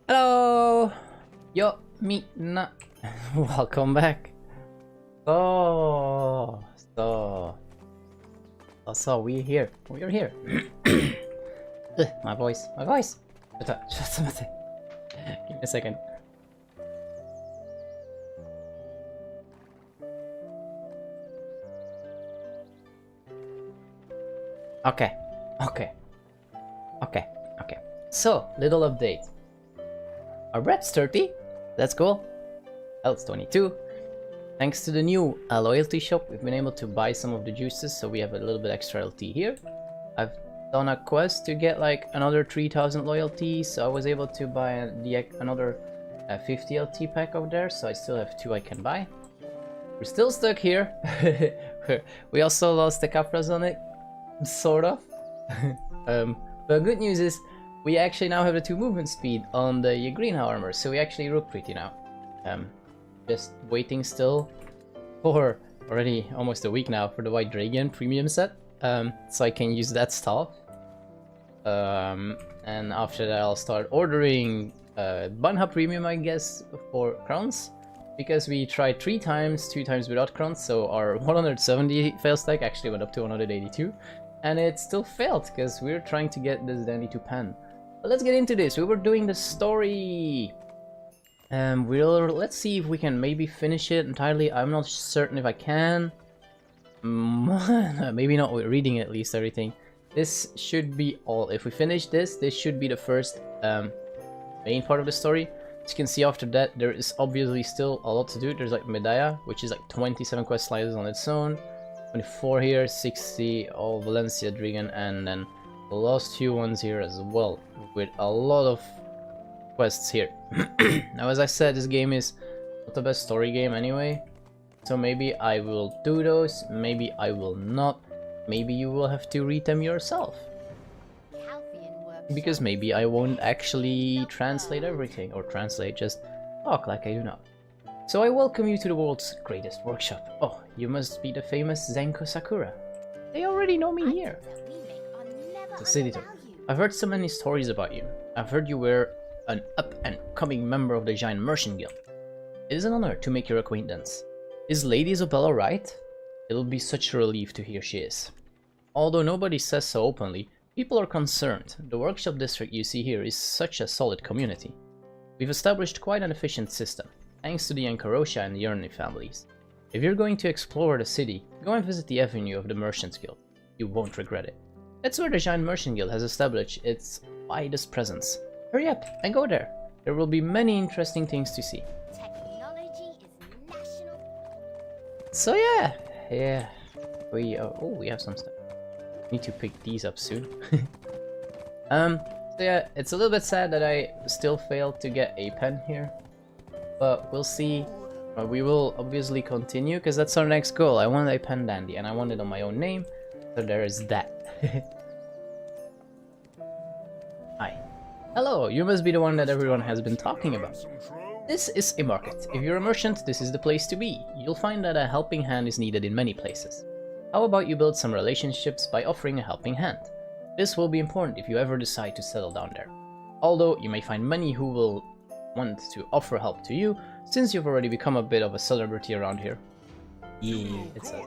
Hello! Yo, me, na. Welcome back. So, we're here. We're here. My voice. Just give me a second. Okay. So, little update. Our bread's 30. That's cool. Health's 22. Thanks to the new loyalty shop, we've been able to buy some of the juices, so we have a little bit extra LT here. I've done a quest to get like another 3000 loyalty, so I was able to buy another 50 LT pack over there, so I still have 2 I can buy. We're still stuck here. We also lost the capras on it, sort of. But good news is, we actually now have the 2 movement speed on the green armor, so we actually look pretty now. Just waiting still for already almost a week now for the White Dragon premium set, so I can use that stuff. And after that I'll start ordering Banha premium, I guess, for crowns, because we tried 3 times, 2 times without crowns, so our 170 fail stack actually went up to 182, and it still failed because we're trying to get this dandy to pen. But let's get into this. We were doing the story. Let's see if we can maybe finish it entirely. I'm not certain if I can. Maybe not with reading at least everything. This should be all. If we finish this, this should be the first main part of the story. As you can see, after that there is obviously still a lot to do. There's like Medaya, which is like 27 quest slides on its own. 24 here, 60 all Valencia Dragon, and then the last few ones here as well, with a lot of quests here. Now, as I said, this game is not the best story game anyway, so maybe I will do those, maybe I will not, maybe you will have to read them yourself, because maybe I won't actually translate everything, or translate, just talk like I do now. So I welcome you to the world's greatest workshop. Oh, you must be the famous Zenko Sakura. They already know me here. The city tour. I've heard so many stories about you. I've heard you were an up-and-coming member of the Giant Merchant Guild. It is an honor to make your acquaintance. Is Lady Isabella right? It'll be such a relief to hear she is. Although nobody says so openly, people are concerned. The workshop district you see here is such a solid community. We've established quite an efficient system, thanks to the Ankarosha and the Yerni families. If you're going to explore the city, go and visit the avenue of the Merchants Guild. You won't regret it. That's where the Giant Merchant Guild has established its widest presence. Hurry up and go there. There will be many interesting things to see. Technology is national. So yeah. We have some stuff. Need to pick these up soon. So yeah, it's a little bit sad that I still failed to get a pen here, but we'll see. We will obviously continue because that's our next goal. I want a pen dandy, and I want it on my own name. So there is that. Hi. Hello, you must be the one that everyone has been talking about. This is a market. If you're a merchant, this is the place to be. You'll find that a helping hand is needed in many places. How about you build some relationships by offering a helping hand? This will be important if you ever decide to settle down there. Although you may find many who will want to offer help to you, since you've already become a bit of a celebrity around here. Yeah, it's a...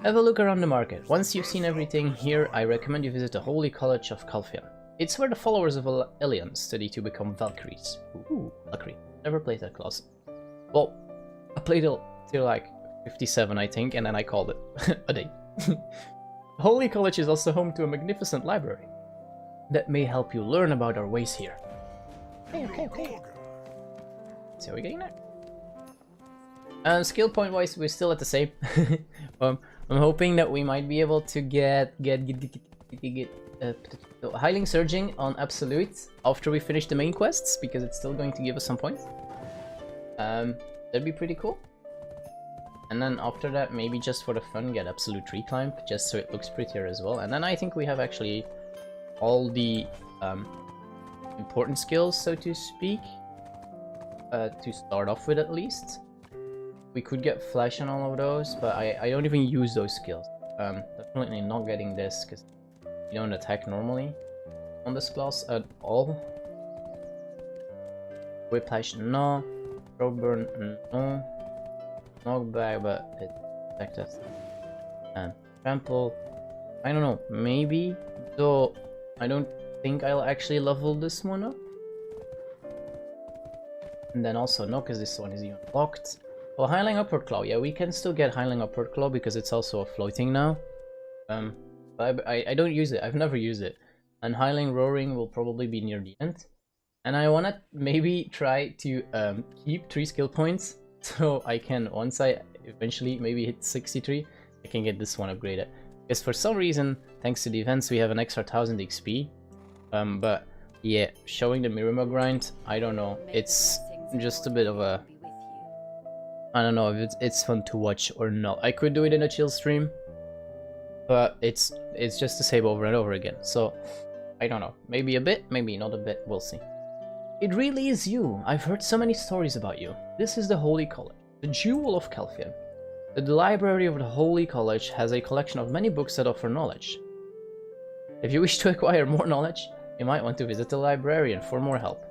Have a look around the market. Once you've seen everything here, I recommend you visit the Holy College of Calfian. It's where the followers of Elian study to become Valkyries. Ooh, Valkyrie. Never played that class. Well, I played it till like 57, I think, and then I called it a day. The Holy College is also home to a magnificent library that may help you learn about our ways here. Okay. So we're getting there. Skill point wise, we're still at the same. I'm hoping that we might be able to get Highling Surging on Absolute after we finish the main quests, because it's still going to give us some points. That'd be pretty cool. And then after that, maybe just for the fun, get Absolute Tree Climb, just so it looks prettier as well. And then I think we have actually all the important skills, so to speak, to start off with at least. We could get Flash on all of those, but I don't even use those skills. Definitely not getting this, because you don't attack normally on this class at all. Whiplash, no. Throw burn, no. Knockback, but it attacked us. And trample, I don't know, maybe, though I don't think I'll actually level this one up. And then also no, because this one is even locked. Well, Highling Upward Claw, yeah, we can still get Highling Upward Claw because it's also a floating now. But I don't use it, I've never used it. And Highling Roaring will probably be near the end. And I wanna maybe try to keep 3 skill points, so I can, once I eventually maybe hit 63, I can get this one upgraded. Because for some reason, thanks to the events, we have an extra 1000 XP. But yeah, showing the Mirima grind, I don't know, it's just a bit of a... I don't know if it's fun to watch or not. I could do it in a chill stream, but it's just the same over and over again. So, I don't know. Maybe a bit, maybe not a bit, we'll see. It really is you. I've heard so many stories about you. This is the Holy College, the Jewel of Calphian. The library of the Holy College has a collection of many books that offer knowledge. If you wish to acquire more knowledge, you might want to visit the librarian for more help.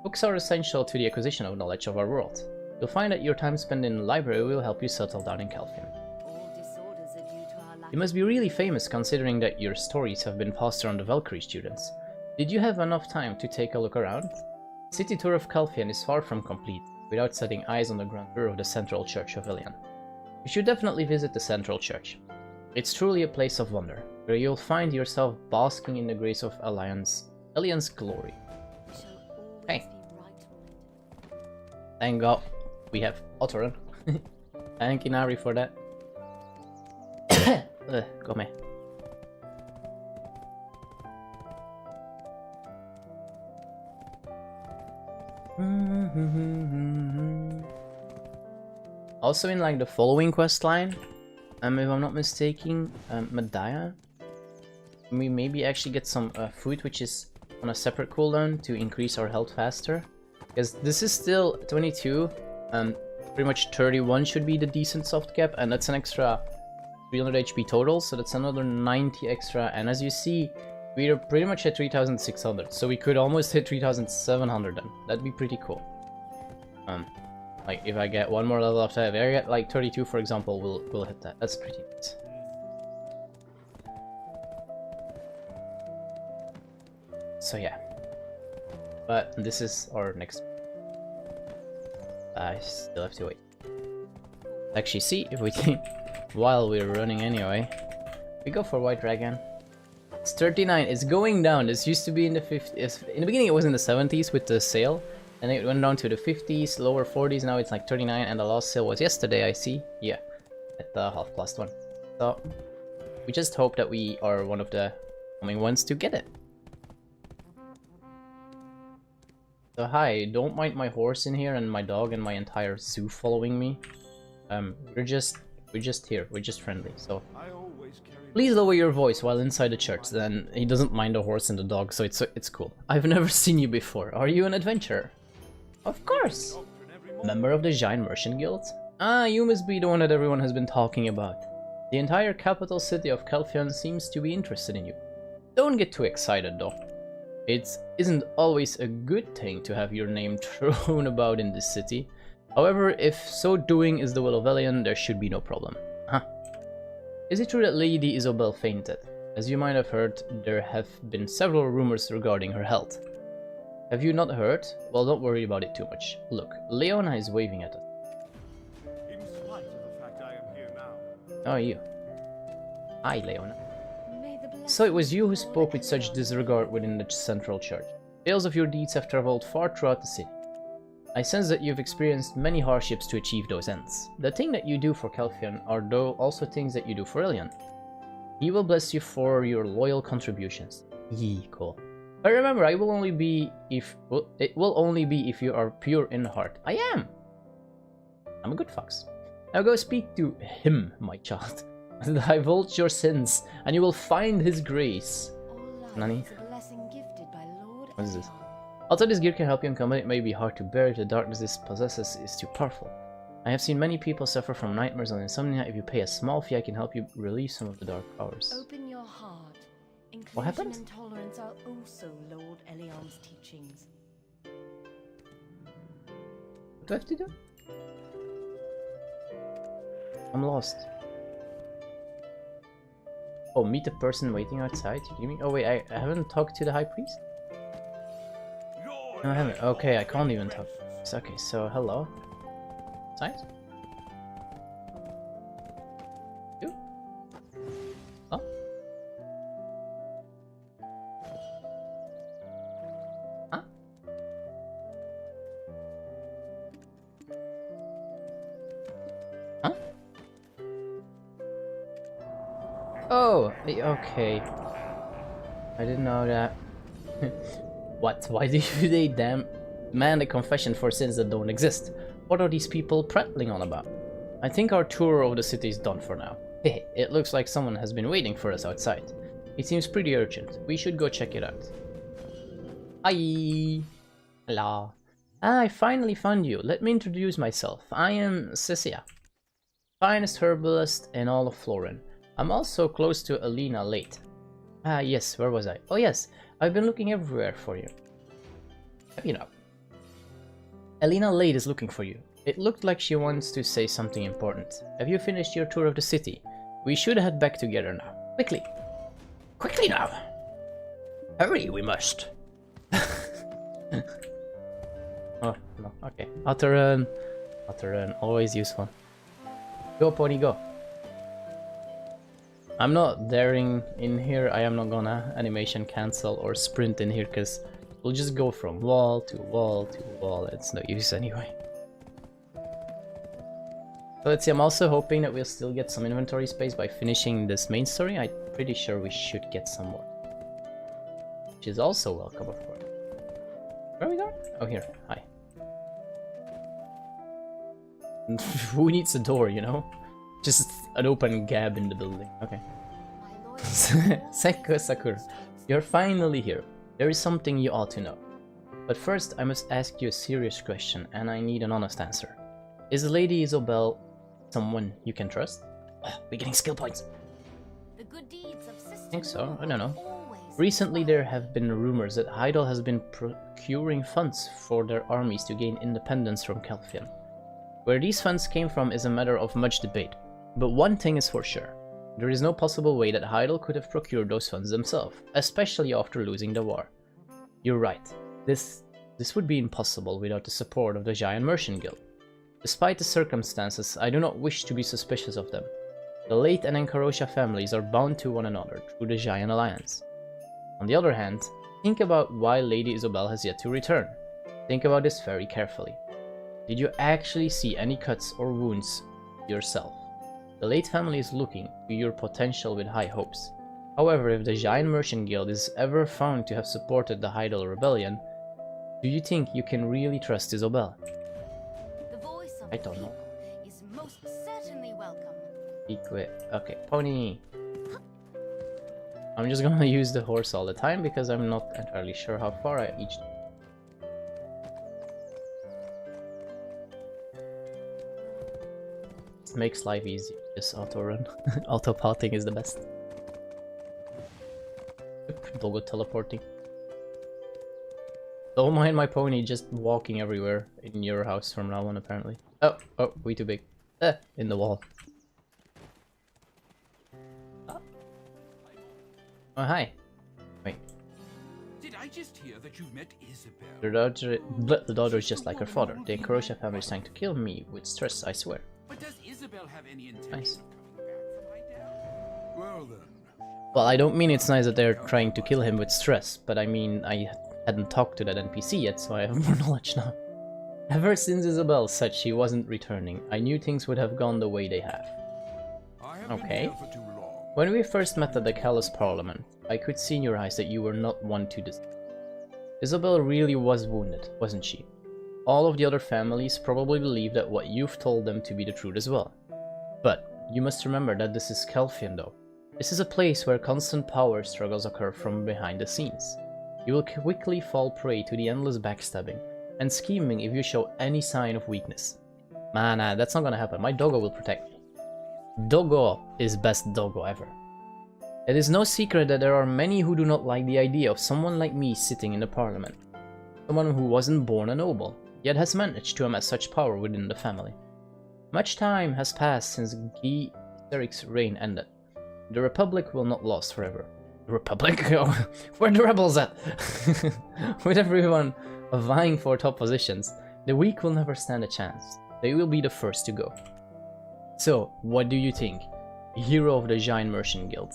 Books are essential to the acquisition of knowledge of our world. You'll find that your time spent in the library will help you settle down in Calphian. You must be really famous considering that your stories have been passed around the Valkyrie students. Did you have enough time to take a look around? The city tour of Calphian is far from complete without setting eyes on the grandeur of the Central Church of Ilion. You should definitely visit the Central Church. It's truly a place of wonder, where you'll find yourself basking in the grace of Ilion's glory. Hey. Thank God we have Otteron. Thank you, Nari, for that. Come here. Also in like the following quest line, if I'm not mistaken, Medaya, we maybe actually get some food which is on a separate cooldown to increase our health faster. Because this is still 22, pretty much 31 should be the decent soft cap, and that's an extra 300 HP total, so that's another 90 extra, and as you see, we are pretty much at 3600, so we could almost hit 3700 then. That'd be pretty cool. Like if I get one more level after that, if I get like 32 for example, we'll hit that. That's pretty nice. So yeah. But this is our next. I still have to wait. Actually, see if we can. While we're running anyway, we go for White Dragon. It's 39. It's going down. This used to be in the 50s. In the beginning, it was in the 70s with the sale, and it went down to the 50s, lower 40s. Now it's like 39, and the last sale was yesterday. I see. Yeah, at the half-blast one. So we just hope that we are one of the coming ones to get it. So hi, don't mind my horse in here and my dog and my entire zoo following me. We're just here, we're just friendly, so please lower your voice while inside the church. Then he doesn't mind the horse and the dog, so it's cool. I've never seen you before. Are you an adventurer? Of course! Member of the Giant Merchant Guild? Ah, you must be the one that everyone has been talking about. The entire capital city of Calphion seems to be interested in you. Don't get too excited though. It isn't always a good thing to have your name thrown about in this city. However, if so doing is the will of Ilion, there should be no problem. Huh. Is it true that Lady Isobel fainted? As you might have heard, there have been several rumors regarding her health. Have you not heard? Well, don't worry about it too much. Look, Leona is waving at us. In spite of the fact I am here now. How are you? Hi, Leona. So it was you who spoke with such disregard within the Central Church. Tales of your deeds have traveled far throughout the city. I sense that you've experienced many hardships to achieve those ends. The thing that you do for Calphion are though also things that you do for Ilion. He will bless you for your loyal contributions. Yee, cool. But remember, it will only be if you are pure in heart. I am! I'm a good fox. Now go speak to him, my child. Divulge your sins, and you will find his grace. Nani? What is this? Although this gear can help you in combat, it may be hard to bear if the darkness this possesses is too powerful. I have seen many people suffer from nightmares and insomnia. If you pay a small fee, I can help you relieve some of the dark powers. Open your heart. Inclusion What happened? and tolerance are also Lord Elian's teachings. What do I have to do? I'm lost. Oh, meet the person waiting outside? You kidding me? Oh wait, I haven't talked to the high priest? No, I haven't. Okay, I can't even talk. Okay, so hello. Outside? You? Oh? Huh? Huh? Oh, okay. I didn't know that. What? Why do they demand a confession for sins that don't exist? What are these people prattling on about? I think our tour of the city is done for now. Hey, it looks like someone has been waiting for us outside. It seems pretty urgent. We should go check it out. Hi! Hello. Ah, I finally found you. Let me introduce myself. I am Cecilia, finest herbalist in all of Florin. I'm also close to Alina Late. Ah, yes, where was I? Oh yes, I've been looking everywhere for you. You know. Alina Late is looking for you. It looked like she wants to say something important. Have you finished your tour of the city? We should head back together now. Quickly! Quickly now! Hurry, we must! Oh, no, okay. Auto run. Auto run, always useful. Go, pony, go. I'm not daring in here. I am not gonna animation cancel or sprint in here because we'll just go from wall to wall to wall. It's no use anyway. So let's see, I'm also hoping that we'll still get some inventory space by finishing this main story. I'm pretty sure we should get some more. Which is also welcome, of course. Where are we going? Oh, here. Hi. Who needs a door, you know? Just an open gap in the building. Okay. Senko Sakura, you're finally here. There is something you ought to know. But first, I must ask you a serious question, and I need an honest answer. Is Lady Isobel someone you can trust? Oh, we're getting skill points. The good deeds of I think so. I don't know. Recently, there have been rumors that Heidel has been procuring funds for their armies to gain independence from Calphian. Where these funds came from is a matter of much debate. But one thing is for sure. There is no possible way that Heidel could have procured those funds himself, especially after losing the war. You're right. This would be impossible without the support of the Giant Merchant Guild. Despite the circumstances, I do not wish to be suspicious of them. The Late and Encarosha families are bound to one another through the Giant Alliance. On the other hand, think about why Lady Isobel has yet to return. Think about this very carefully. Did you actually see any cuts or wounds yourself? The Late family is looking to your potential with high hopes. However, if the Giant Merchant Guild is ever found to have supported the Heidel rebellion, do you think you can really trust Isobel? The voice of I don't know. is most certainly welcome. Be quick. Okay, pony. I'm just gonna use the horse all the time because I'm not entirely sure how far I each. It makes life easy. Just auto run. Auto potting is the best. Doggo teleporting. Don't mind my pony just walking everywhere in your house from now on, apparently. Oh, way too big. In the wall. Oh, hi. Wait. Did I just hear that you met Isabel? The daughter is just like her father. The Encarosha family is trying to kill me with stress, I swear. But does Isabel have any intention Nice. of coming back from Heidel? Well then. Well, I don't mean it's nice that they're trying to kill him with stress, but I mean I hadn't talked to that NPC yet, so I have more knowledge now. Ever since Isabel said she wasn't returning, I knew things would have gone the way they have. I have Okay. been here for too long. When we first met at the Callous Parliament, I could see in your eyes that you were not one to dis. Isabel really was wounded, wasn't she? All of the other families probably believe that what you've told them to be the truth as well. But you must remember that this is Kelfian though. This is a place where constant power struggles occur from behind the scenes. You will quickly fall prey to the endless backstabbing and scheming if you show any sign of weakness. Nah, that's not gonna happen. My doggo will protect me. Doggo is best doggo ever. It is no secret that there are many who do not like the idea of someone like me sitting in the parliament. Someone who wasn't born a noble, yet has managed to amass such power within the family. Much time has passed since Guy Seric's reign ended. The Republic will not last forever. The Republic? Where are the rebels at? With everyone vying for top positions, the weak will never stand a chance. They will be the first to go. So, what do you think, hero of the Giant Merchant Guild?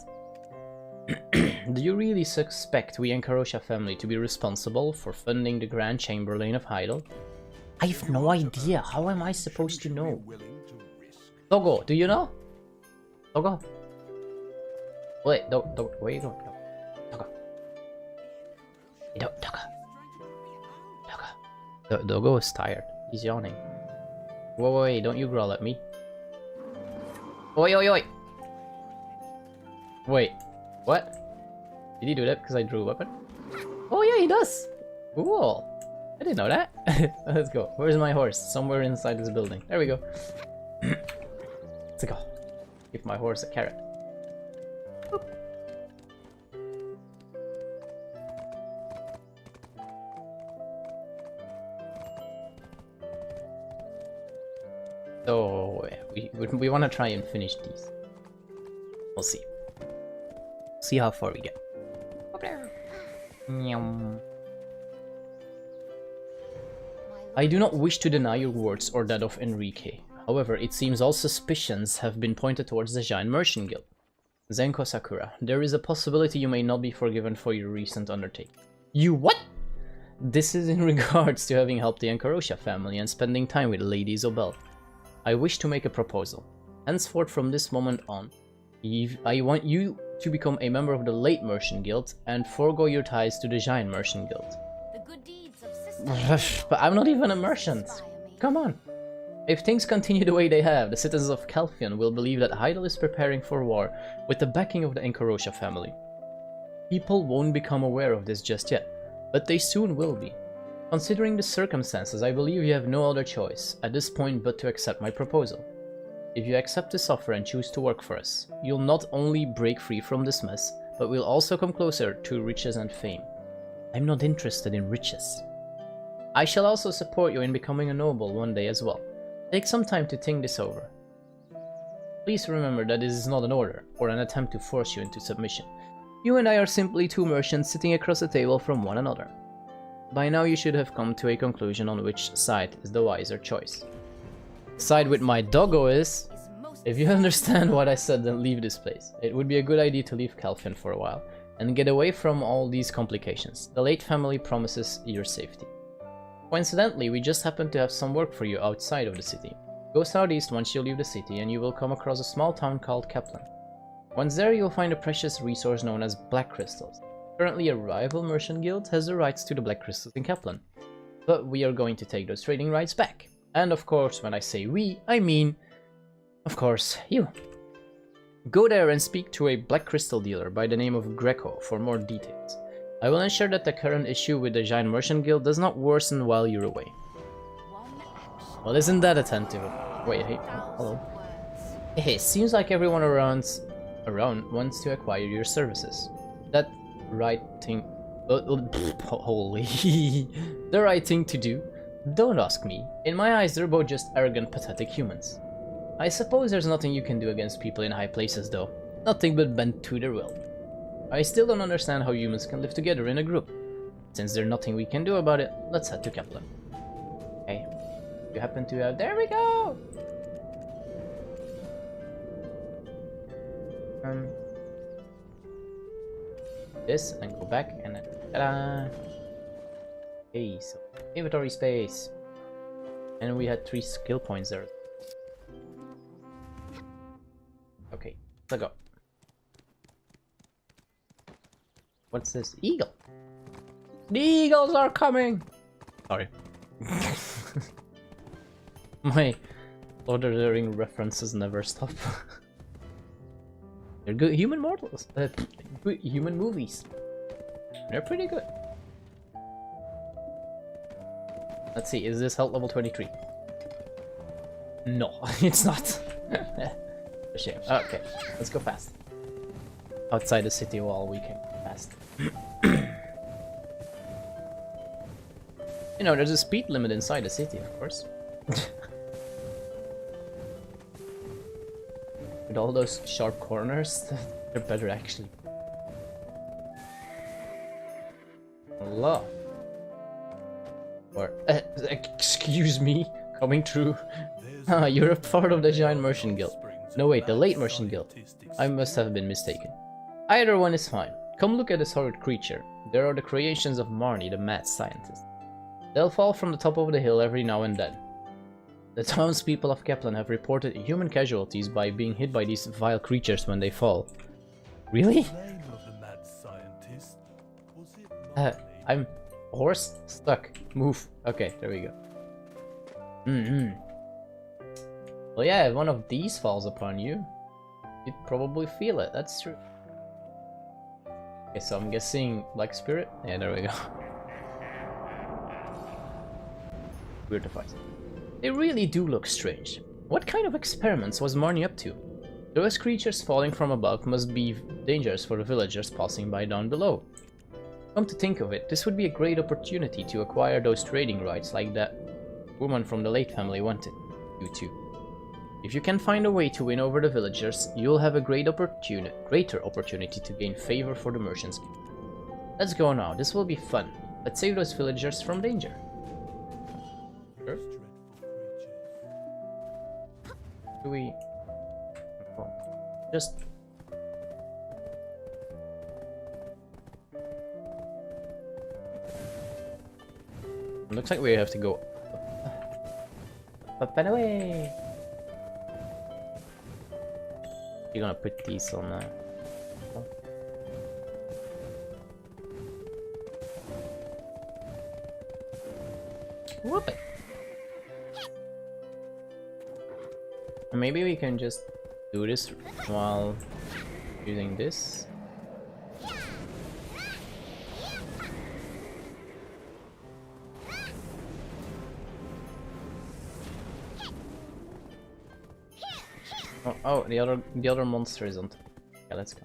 Do you really suspect we Enkarosha family to be responsible for funding the Grand Chamberlain of Heidel? I have no idea. How am I supposed to know? Doggo, do you know? Doggo? Wait, Doggo, where you going? Doggo. Doggo. Doggo. Doggo is tired. He's yawning. Wait, don't you growl at me. Oi. Wait, what? Did he do that because I drew a weapon? Oh yeah, he does! Cool! I didn't know that. Let's go. Where's my horse? Somewhere inside this building. There we go. Let's go. Give my horse a carrot. Boop. So we want to try and finish these. We'll see. See how far we get. I do not wish to deny your words or that of Enrique. However, it seems all suspicions have been pointed towards the Giant Merchant Guild. Zenko Sakura, there is a possibility you may not be forgiven for your recent undertaking. You what? This is in regards to having helped the Enkarosha family and spending time with Lady Isobel. I wish to make a proposal. Henceforth from this moment on, I want you to become a member of the Late Merchant Guild and forego your ties to the Giant Merchant Guild. The good deeds of sisterhood. But I'm not even a merchant. Come on. If things continue the way they have, the citizens of Kelfian will believe that Heidel is preparing for war with the backing of the Enkarosha family. People won't become aware of this just yet, but they soon will be. Considering the circumstances, I believe you have no other choice at this point but to accept my proposal. If you accept this offer and choose to work for us, you'll not only break free from this mess, but will also come closer to riches and fame. I'm not interested in riches. I shall also support you in becoming a noble one day as well. Take some time to think this over. Please remember that this is not an order, or an attempt to force you into submission. You and I are simply two merchants sitting across the table from one another. By now you should have come to a conclusion on which side is the wiser choice. Side with my doggo is... If you understand what I said, then leave this place. It would be a good idea to leave Kelfian for a while, and get away from all these complications. The Late family promises your safety. Coincidentally, we just happen to have some work for you outside of the city. Go southeast once you leave the city and you will come across a small town called Kaplan. Once there you'll find a precious resource known as black crystals. Currently a rival merchant guild has the rights to the black crystals in Kaplan. But we are going to take those trading rights back. And of course, when I say we, I mean, of course, you. Go there and speak to a black crystal dealer by the name of Greco for more details. I will ensure that the current issue with the Giant Merchant Guild does not worsen while you're away. Well, isn't that attentive? Wait, hey, hello. Hey, seems like everyone around wants to acquire your services. That right thing... holy... the right thing to do? Don't ask me. In my eyes, they're both just arrogant, pathetic humans. I suppose there's nothing you can do against people in high places, though. Nothing but bend to their will. I still don't understand how humans can live together in a group. Since there's nothing we can do about it, let's head to Kaplan. Okay. You happen to have... There we go! This, and go back, and then... Ta-da! Okay, so... Inventory space! And we had 3 skill points there. Okay, let's go. What's this? Eagle! The eagles are coming! Sorry. Lord of the Ring references never stop. They're good human mortals. Good human movies. They're pretty good. Let's see, is this health level 23? No, it's not. A shame. Okay, let's go fast. Outside the city wall, we can go fast. You know, there's a speed limit inside the city, of course. With all those sharp corners, they're better actually. Allah. Or, excuse me, coming through. Ah, you're a part of the giant merchant guild. No wait, the late merchant guild. I must have been mistaken. Either one is fine. Come look at this horrid creature. There are the creations of Marnie, the mad scientist. They'll fall from the top of the hill every now and then. The townspeople of Kaplan have reported human casualties by being hit by these vile creatures when they fall. Really? I'm horse stuck. Move. Okay, there we go. Well, yeah, if one of these falls upon you, you'd probably feel it. That's true. Okay, so I'm guessing Black Spirit. Yeah, there we go. Weird device. They really do look strange. What kind of experiments was Marnie up to? Those creatures falling from above must be dangerous for the villagers passing by down below. Come to think of it, this would be a great opportunity to acquire those trading rights like that woman from the Late family wanted you to. If you can find a way to win over the villagers, you'll have a greater opportunity to gain favor for the merchants. Let's go now, this will be fun. Let's save those villagers from danger. Sure. Do we... Oh, just... Looks like we have to go up and away. You're gonna put these on there. Whoop it. Maybe we can just do this while using this. Oh, the other monster is on top. Yeah, let's go.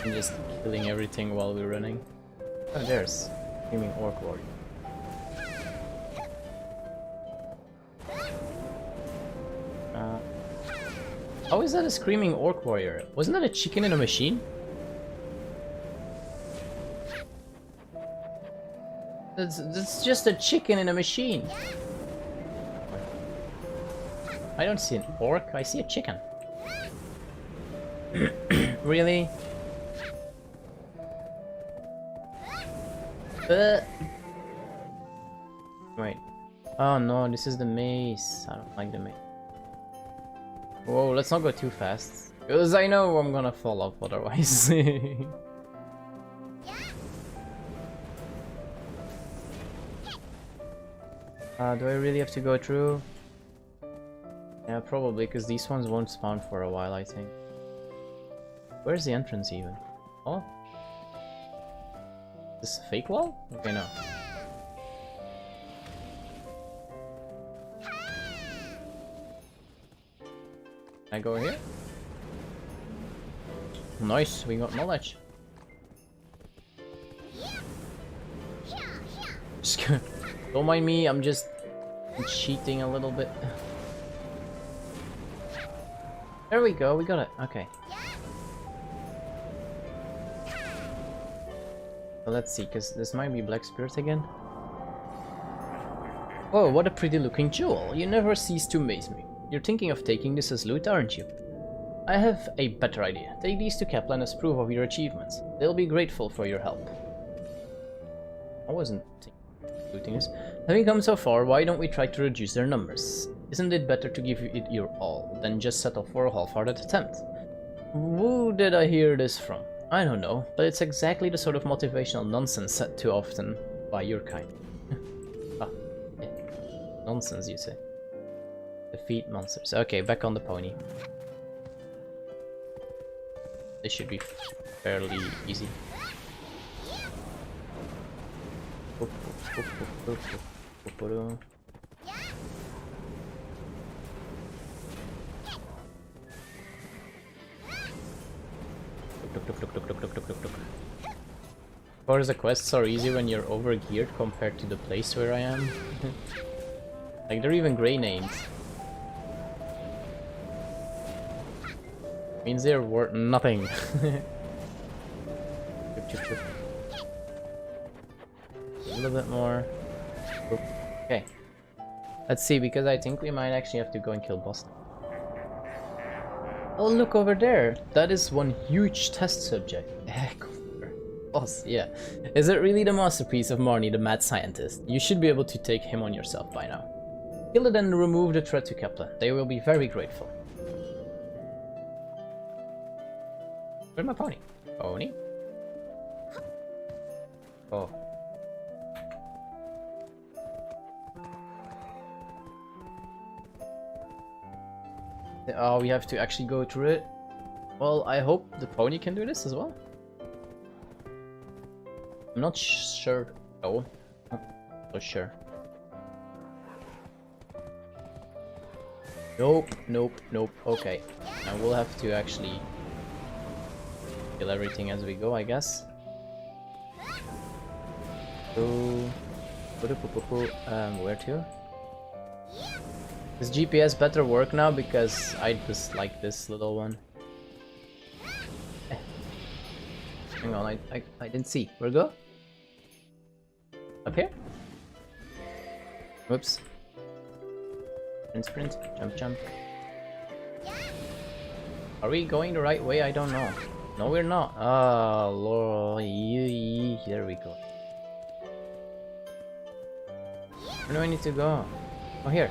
I'm just killing everything while we're running. Oh, there's Screaming Orc Warrior. How is that a Screaming Orc Warrior? Wasn't that a chicken in a machine? That's just a chicken in a machine. I don't see an orc, I see a chicken. Really? Wait. Oh no, this is the maze. I don't like the maze. Whoa, let's not go too fast. Because I know I'm gonna fall off otherwise. Do I really have to go through? Yeah, probably, because these ones won't spawn for a while, I think. Where's the entrance even? Oh? Is this a fake wall? Okay, no. Can I go here? Nice, we got knowledge. Just don't mind me, I'm just cheating a little bit. There we go, we got it. Okay. So let's see, because this might be Black Spirit again. Oh, what a pretty looking jewel. You never cease to amaze me. You're thinking of taking this as loot, aren't you? I have a better idea. Take these to Kaplan as proof of your achievements. They'll be grateful for your help. I wasn't looting this. Having come so far, why don't we try to reduce their numbers? Isn't it better to give it your all than just settle for a half-hearted attempt? Who did I hear this from? I don't know, but it's exactly the sort of motivational nonsense said too often by your kind. Ah, yeah. Nonsense, you say. Defeat monsters. Okay, back on the pony. This should be fairly easy. Of course, the quests are easy when you're over-geared compared to the place where I am. Like, they're even grey names. Means they're worth nothing. A little bit more. Okay. Let's see, because I think we might actually have to go and kill Boston. Oh, look over there. That is one huge test subject. Heck, boss, yeah. Is it really the masterpiece of Marnie, the mad scientist? You should be able to take him on yourself by now. Kill it and remove the threat to Kepler. They will be very grateful. Where's my pony? Pony? Oh. Oh, we have to actually go through it. Well, I hope the pony can do this as well. I'm not sure. Oh, not so sure. Nope, nope, nope. Okay, now we'll have to actually kill everything as we go, I guess. So, where to? Does GPS better work now? Because I just like this little one. Hang on, I didn't see. Where go? Up here? Whoops. Sprint, jump, jump. Are we going the right way? I don't know. No, we're not. Ah, Lord. There we go. Where do I need to go? Oh, here.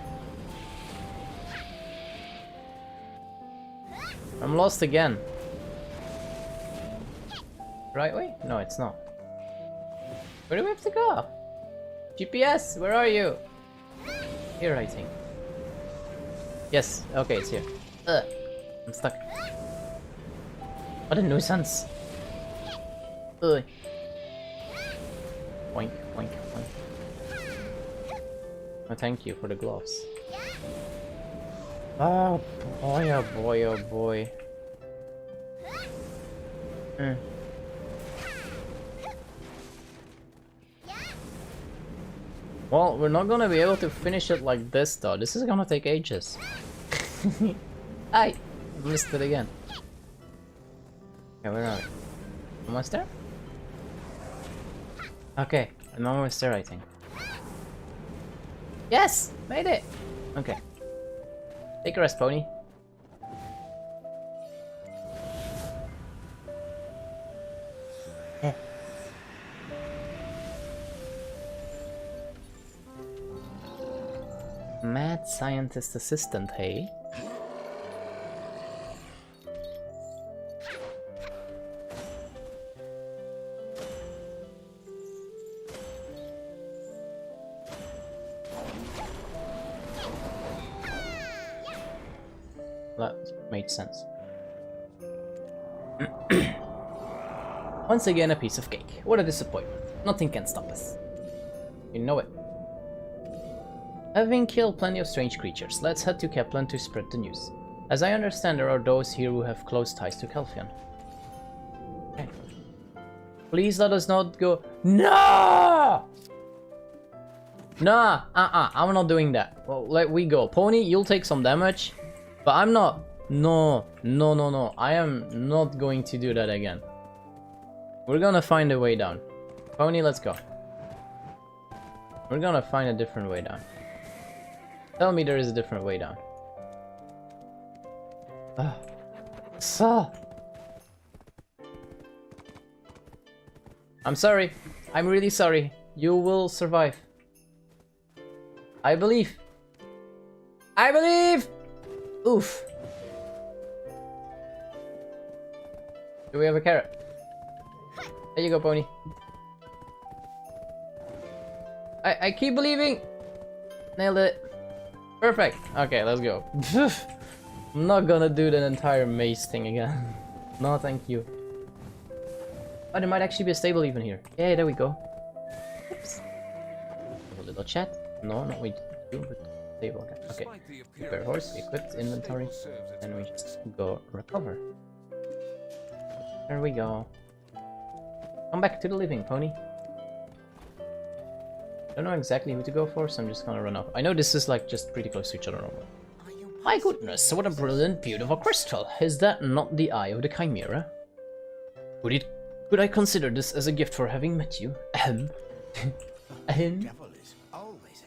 I'm lost again. Right way? No, it's not. Where do we have to go? GPS, where are you? Here, I think. Yes, okay, it's here. Ugh, I'm stuck. What a nuisance. Ugh. Boink, boink, boink. Oh, thank you for the gloves. Oh boy, oh boy, oh boy. Well, we're not gonna be able to finish it like this though. This is gonna take ages. I missed it again. Okay, where are we? Almost there? Okay, I'm almost there, I think. Yes! Made it! Okay. Take a rest, pony. Mad scientist assistant, hey? That made sense. Once again, a piece of cake. What a disappointment. Nothing can stop us. You know it. Having killed plenty of strange creatures, let's head to Kepler to spread the news. As I understand, there are those here who have close ties to Kelfian. Okay. Please let us not go. No! Nah, I'm not doing that. Well, let we go. Pony, you'll take some damage, but I'm not. No. I am not going to do that again. We're gonna find a way down. Pony, let's go. We're gonna find a different way down. Tell me there is a different way down. I'm sorry. I'm really sorry. You will survive. I believe. I believe! Oof. Do we have a carrot? There you go, pony. I keep believing! Nailed it. Perfect. Okay, let's go. I'm not gonna do the entire maze thing again. No, thank you. Oh, there might actually be a stable even here. Yeah, there we go. Oops. A little chat. No, not we do, but stable. Okay. Prepare horse, equipped, inventory, and we just go recover. There we go. Come back to the living, pony. I don't know exactly who to go for, so I'm just gonna run up. I know this is like just pretty close to each other normally. My goodness, what a brilliant, beautiful crystal! Is that not the eye of the Chimera? Could I consider this as a gift for having met you? Ahem. Ahem.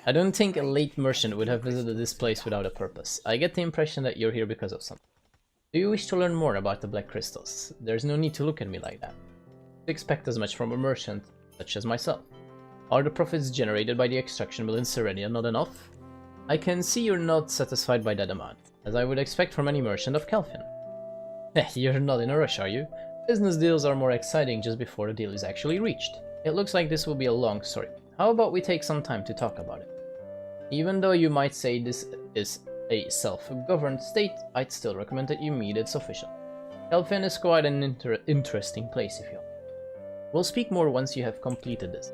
I don't think a late merchant would have visited this place without a purpose. I get the impression that you're here because of something. Do you wish to learn more about the black crystals? There's no need to look at me like that. To expect as much from a merchant such as myself. Are the profits generated by the extraction mill in Serenia not enough? I can see you're not satisfied by that amount, as I would expect from any merchant of Kelfin. You're not in a rush, are you? Business deals are more exciting just before the deal is actually reached. It looks like this will be a long story. How about we take some time to talk about it? Even though you might say this is a self-governed state, I'd still recommend that you meet its official. Kelfin is quite an interesting place, if you will. We'll speak more once you have completed this.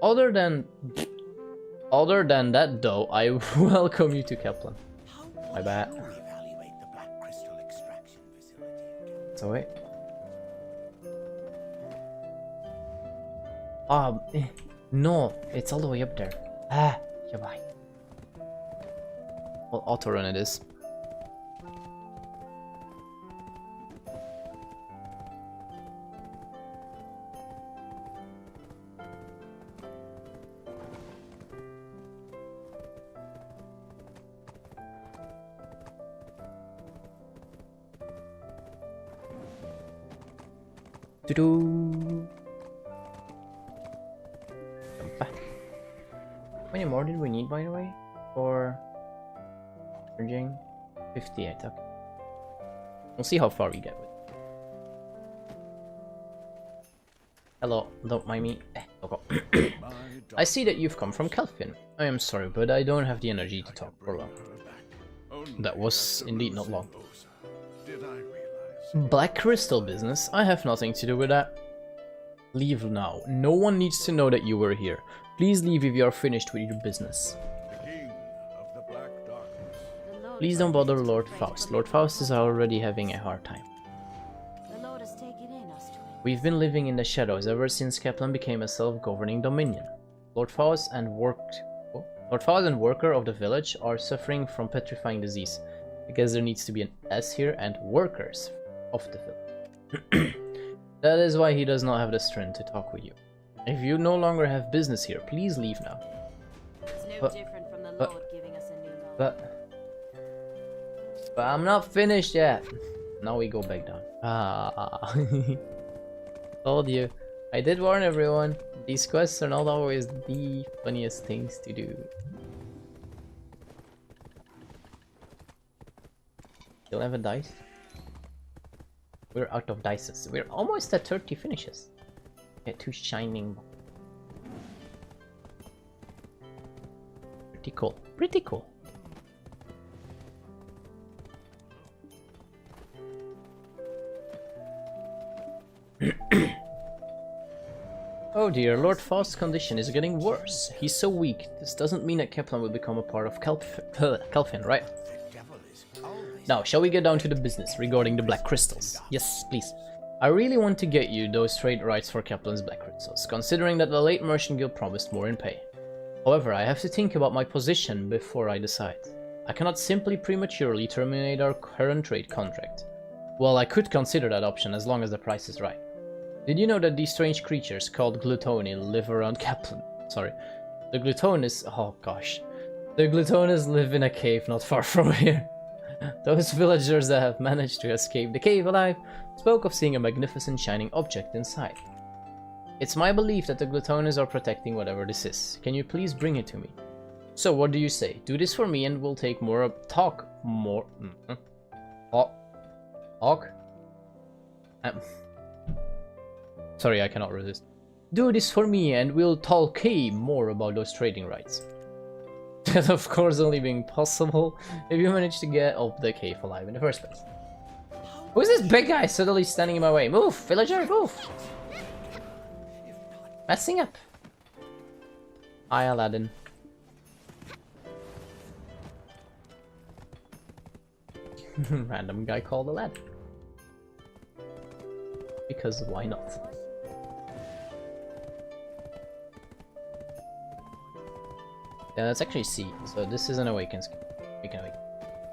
Other than that, though, I welcome you to Kepler. My bad. So wait. No, it's all the way up there. Ah, yeah, bye. Well, auto run it is. How many more did we need, by the way, for merging? 58, okay. We'll see how far we get with it. Hello, don't mind me. I see that you've come from Kelfin. I am sorry, but I don't have the energy to talk for long. That was indeed not long. Black crystal business? I have nothing to do with that. Leave now. No one needs to know that you were here. Please leave if you are finished with your business. Please don't bother Lord Faust. Lord Faust is already having a hard time. We've been living in the shadows ever since Kaplan became a self-governing dominion. Lord Faust and worker of the village are suffering from petrifying disease. I guess there needs to be an S here, and workers of the village. That is why he does not have the strength to talk with you. If you no longer have business here, please leave now. It's no different from the Lord giving us a new law. But I'm not finished yet. Now we go back down. Ah, told you. I did warn everyone. These quests are not always the funniest things to do. Still have a dice? We're out of dices. We're almost at 30 finishes. Get 2 shining. Pretty cool. Pretty cool. Oh dear, Lord Faust's condition is getting worse. He's so weak. This doesn't mean that Kepler will become a part of Kelfin, right? Now, shall we get down to the business regarding the black crystals? Yes, please. I really want to get you those trade rights for Kaplan's black crystals, considering that the late Merchant Guild promised more in pay. However, I have to think about my position before I decide. I cannot simply prematurely terminate our current trade contract. Well, I could consider that option as long as the price is right. Did you know that these strange creatures called Gluttoni live around Kaplan? Sorry. The Gluttonis... oh gosh. The Gluttonis live in a cave not far from here. Those villagers that have managed to escape the cave alive spoke of seeing a magnificent shining object inside. It's my belief that the Gluttonis are protecting whatever this is. Can you please bring it to me? So what do you say? Do this for me and we'll take more up. Talk more. Talk. Sorry, I cannot resist. Do this for me and we'll talk more about those trading rights. That of course only being possible if you manage to get up the cave alive in the first place. Who's this big guy suddenly standing in my way? Move, villager, move! Messing up. Hi, Aladdin. Random guy called Aladdin. Because why not? Yeah, that's actually C. So this is an awaken skill.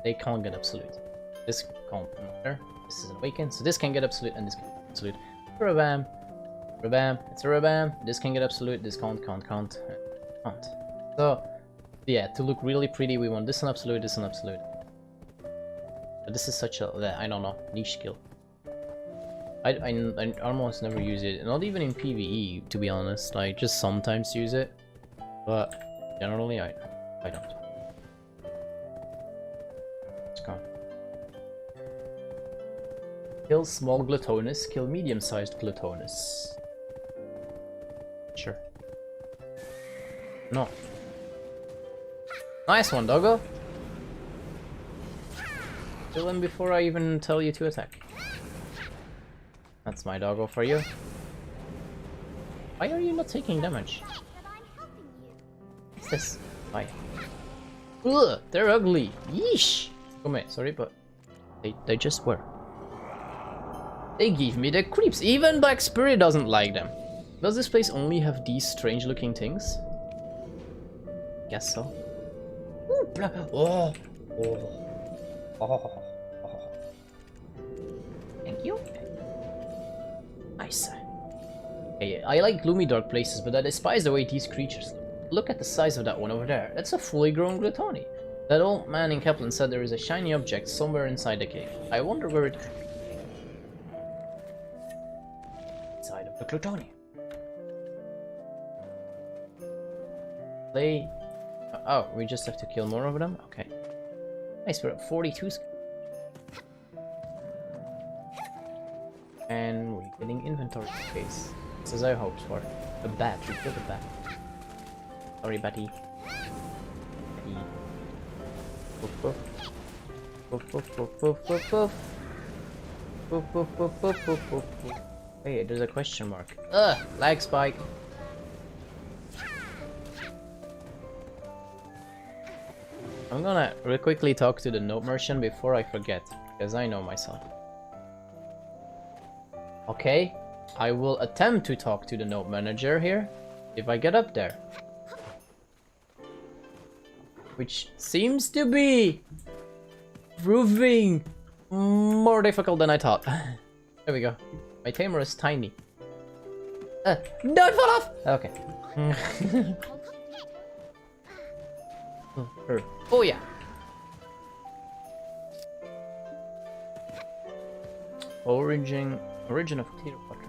They can't get absolute. This can't matter. This is an awaken, so this can get absolute and this can get absolute. Rabam. Rabam. It's a Rabam. This can get absolute, this can't. So yeah, to look really pretty we want this an absolute, this an absolute. But this is such a, I don't know, niche skill. I almost never use it, not even in PvE to be honest, I just sometimes use it. But generally I don't. Let's go. Kill small gluttonous, kill medium-sized gluttonous. Sure. No. Nice one, doggo. Kill him before I even tell you to attack. That's my doggo for you. Why are you not taking damage? What's this? Why? Ugh, they're ugly. Yeesh. Come here, sorry, but they just were. They give me the creeps. Even Black Spirit doesn't like them. Does this place only have these strange looking things? Guess so. Ooh, oh. Thank you. Nice. Okay, I like gloomy dark places, but I despise the way these creatures look. Look at the size of that one over there. That's a fully grown Gluttony. That old man in Kaplan said there is a shiny object somewhere inside the cave. I wonder where it could be. Inside of the Gluttony. Play. Oh, we just have to kill more of them? Okay. Nice, we're at 42. And we're getting inventory space. This is I hoped for. A bat, we killed a bat. Sorry, Batty. Batty. Woof woof. Woof woof woof woof woof woof. Woof woof woof woof woof woof. Hey, there's a question mark. Ugh! Lag spike. I'm gonna real quickly talk to the note merchant before I forget, because I know myself. Okay, I will attempt to talk to the note manager here, if I get up there. Which seems to be proving more difficult than I thought. There we go. My Tamer is tiny. Don't fall off! Okay. Oh yeah. Origin of clear water.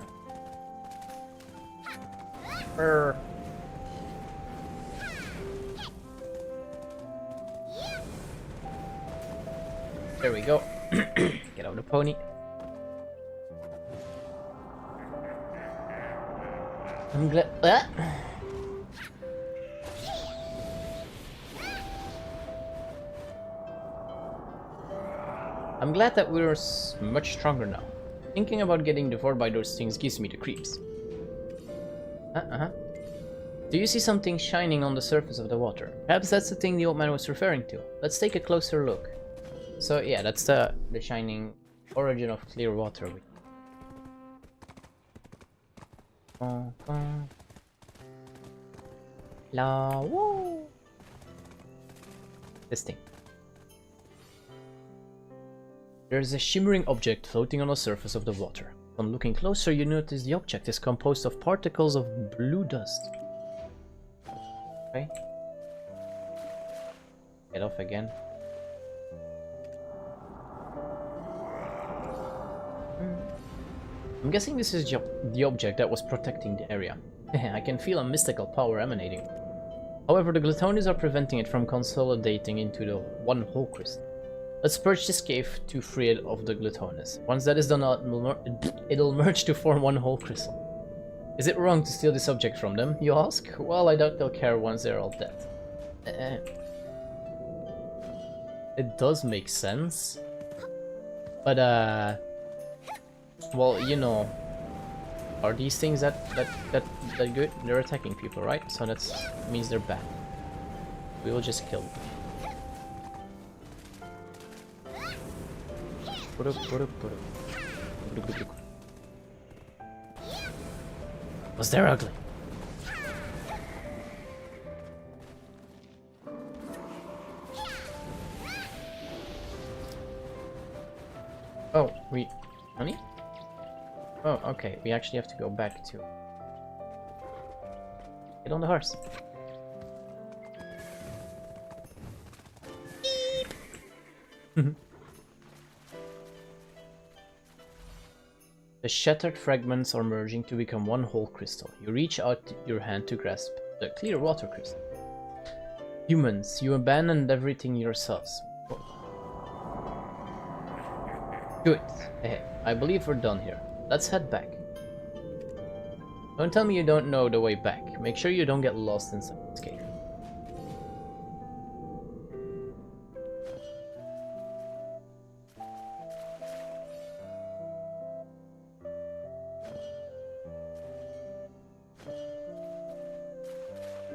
There we go. Get out the pony. I'm glad. I'm glad that we're much stronger now. Thinking about getting devoured by those things gives me the creeps. Do you see something shining on the surface of the water? Perhaps that's the thing the old man was referring to. Let's take a closer look. So yeah, that's the shining origin of clear water. La woo. This thing. There's a shimmering object floating on the surface of the water. On looking closer, you notice the object is composed of particles of blue dust. Okay. Get off again. I'm guessing this is the object that was protecting the area. I can feel a mystical power emanating. However, the Glutones are preventing it from consolidating into the one whole crystal. Let's purge this cave to free it of the Glutones. Once that is done, it'll merge to form one whole crystal. Is it wrong to steal this object from them, you ask? Well, I doubt they'll care once they're all dead. It does make sense. But, well, you know, are these things that good? They're attacking people, right? So that means they're bad. We will just kill them. Was they're ugly. Oh, honey? Oh, okay. We actually have to go back to... Get on the horse. The shattered fragments are merging to become one whole crystal. You reach out your hand to grasp the clear water crystal. Humans, you abandoned everything yourselves. Good. Hey, I believe we're done here. Let's head back. Don't tell me you don't know the way back. Make sure you don't get lost inside this cave.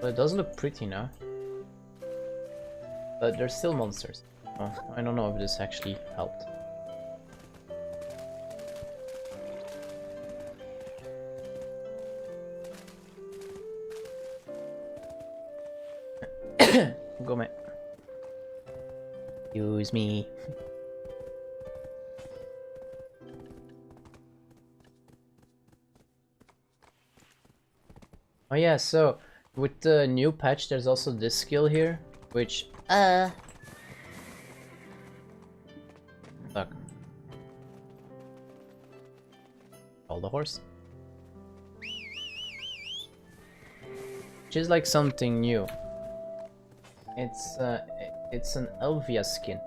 Well, it does look pretty now. But there's still monsters. Oh, I don't know if this actually helped. Go, mate. Excuse me. Oh yeah, so with the new patch there's also this skill here, which fuck. Call the horse. Which is like something new. It's an Elvia skin.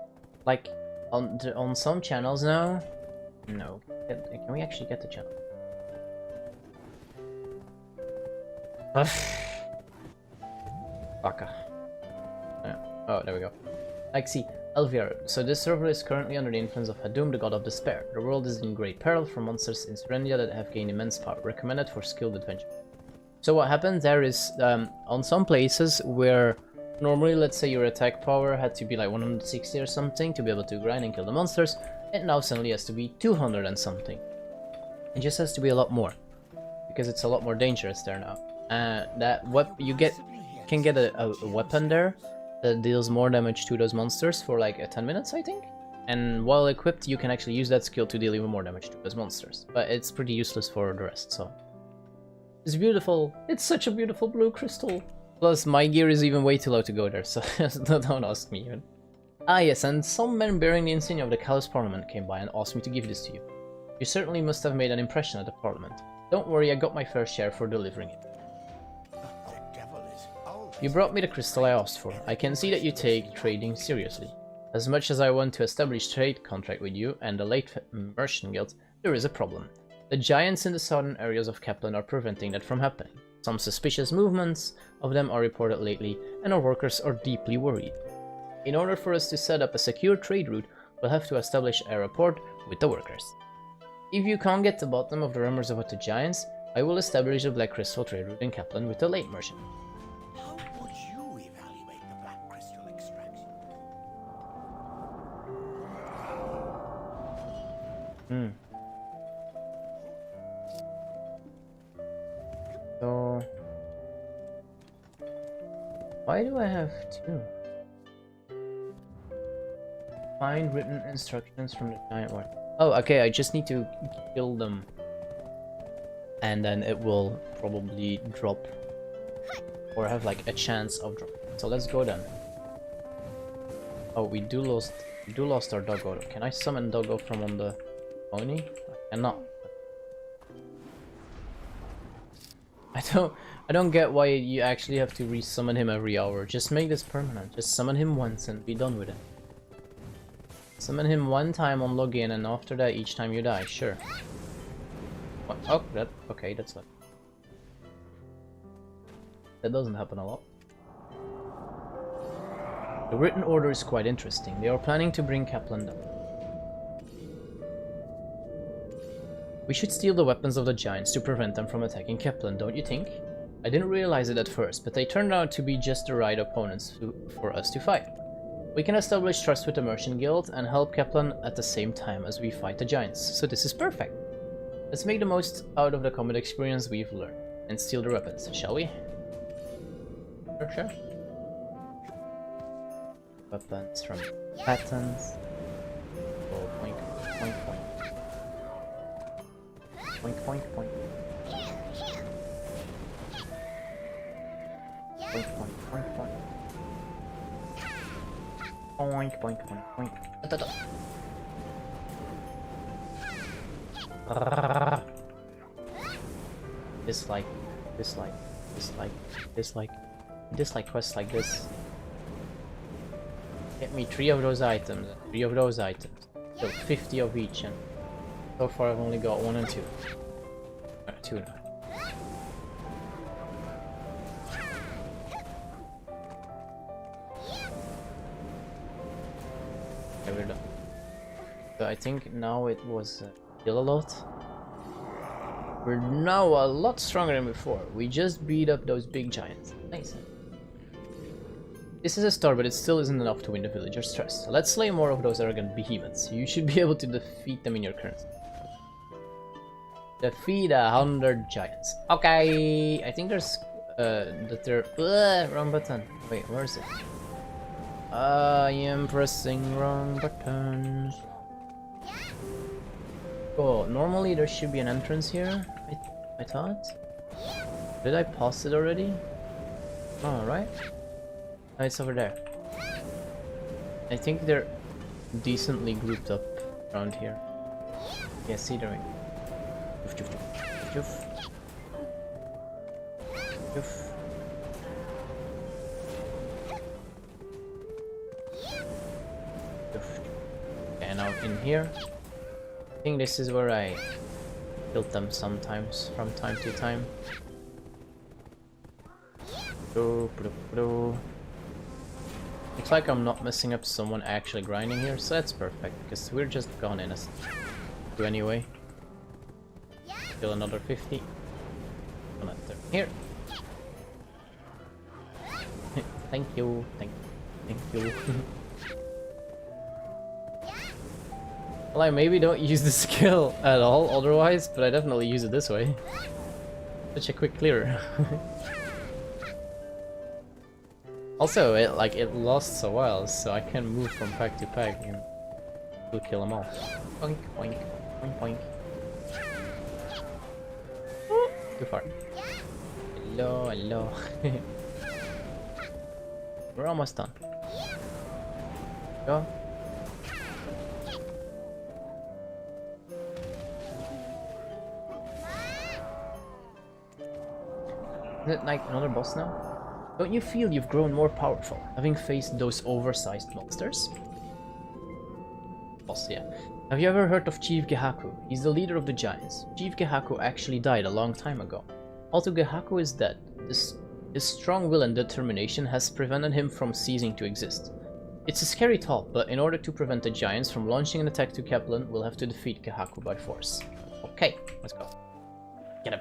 Like on some channels now. No, can we actually get the channel? Baka. Yeah. Oh, there we go. Like, see, Elvia. So this server is currently under the influence of Hadum, the god of despair. The world is in great peril from monsters in Serendia that have gained immense power. Recommended for skilled adventure. So what happens there is, on some places where normally, let's say your attack power had to be like 160 or something to be able to grind and kill the monsters, it now suddenly has to be 200 and something. It just has to be a lot more, because it's a lot more dangerous there now. You can get a weapon there that deals more damage to those monsters for like 10 minutes, I think. And while equipped, you can actually use that skill to deal even more damage to those monsters. But it's pretty useless for the rest, so... It's beautiful. It's such a beautiful blue crystal. Plus, my gear is even way too low to go there, so don't ask me even. Ah yes, and some men bearing the insignia of the Callous Parliament came by and asked me to give this to you. You certainly must have made an impression at the Parliament. Don't worry, I got my fair share for delivering it. You brought me the crystal I asked for. I can see that you take trading seriously. As much as I want to establish trade contract with you and the late Merchant Guild, there is a problem. The giants in the southern areas of Kaplan are preventing that from happening. Some suspicious movements of them are reported lately, and our workers are deeply worried. In order for us to set up a secure trade route, we'll have to establish a rapport with the workers. If you can't get to the bottom of the rumors about the giants, I will establish a Black Crystal trade route in Kaplan with the late Merchant. How would you evaluate the Black Crystal extraction? So... Why do I have two? Find written instructions from the giant one. Oh, okay, I just need to kill them. And then it will probably drop. Or have like a chance of dropping. So let's go then. Oh, we do lost our doggo. Can I summon doggo from on the pony? I cannot. I don't get why you actually have to re-summon him every hour. Just make this permanent. Just summon him once and be done with it. Summon him one time on login, and after that, each time you die. Sure. What? Oh, okay. That's like that doesn't happen a lot. The written order is quite interesting. They are planning to bring Kaplan down. We should steal the weapons of the giants to prevent them from attacking Kaplan, don't you think? I didn't realize it at first, but they turned out to be just the right opponents for us to fight. We can establish trust with the Merchant Guild and help Kaplan at the same time as we fight the giants, so this is perfect. Let's make the most out of the combat experience we've learned, and steal the weapons, shall we? Sure. Weapons from patterns. Oh, point, point, point. Point, point, point. Point, point, point, point. Point, point, point, point. Dislike, dislike, dislike, dislike, dislike quests like this. Get me 3 of those items, 3 of those items. So 50 of each, and so far I've only got 1 and 2. 2 now. Okay, we're done. So I think now it was kill a lot. We're now a lot stronger than before. We just beat up those big giants. Nice. This is a start, but it still isn't enough to win the villagers' trust. Let's slay more of those arrogant behemoths. You should be able to defeat them in your current. Defeat 100 giants. Okay, I think there's that they're wrong button. Wait, where is it? I am pressing wrong buttons. Oh, normally there should be an entrance here. I thought. Did I pass it already? Oh, right. No, it's over there. I think they're decently grouped up around here. Yeah, see the ring. Joof, joof, joof. Joof. Joof. Okay, now in here. I think this is where I killed them sometimes, from time to time. Looks like I'm not messing up someone actually grinding here, so that's perfect, because we're just gone in as anyway. Kill another 50. Another here. Thank you, thank you. Well, I maybe don't use the skill at all otherwise, but I definitely use it this way. Such a quick clear. Also, it lasts a while, so I can move from pack to pack and we'll kill them all. Boink, boink, boink, boink. Too far. Hello, hello. We're almost done. Go. Is it like another boss now? Don't you feel you've grown more powerful, having faced those oversized monsters? Boss, yeah. Have you ever heard of Chief Gehaku? He's the leader of the giants. Chief Gehaku actually died a long time ago. Although Gehaku is dead, his strong will and determination has prevented him from ceasing to exist. It's a scary thought, but in order to prevent the giants from launching an attack to Kaplan, we'll have to defeat Gehaku by force. Okay, let's go. Get him.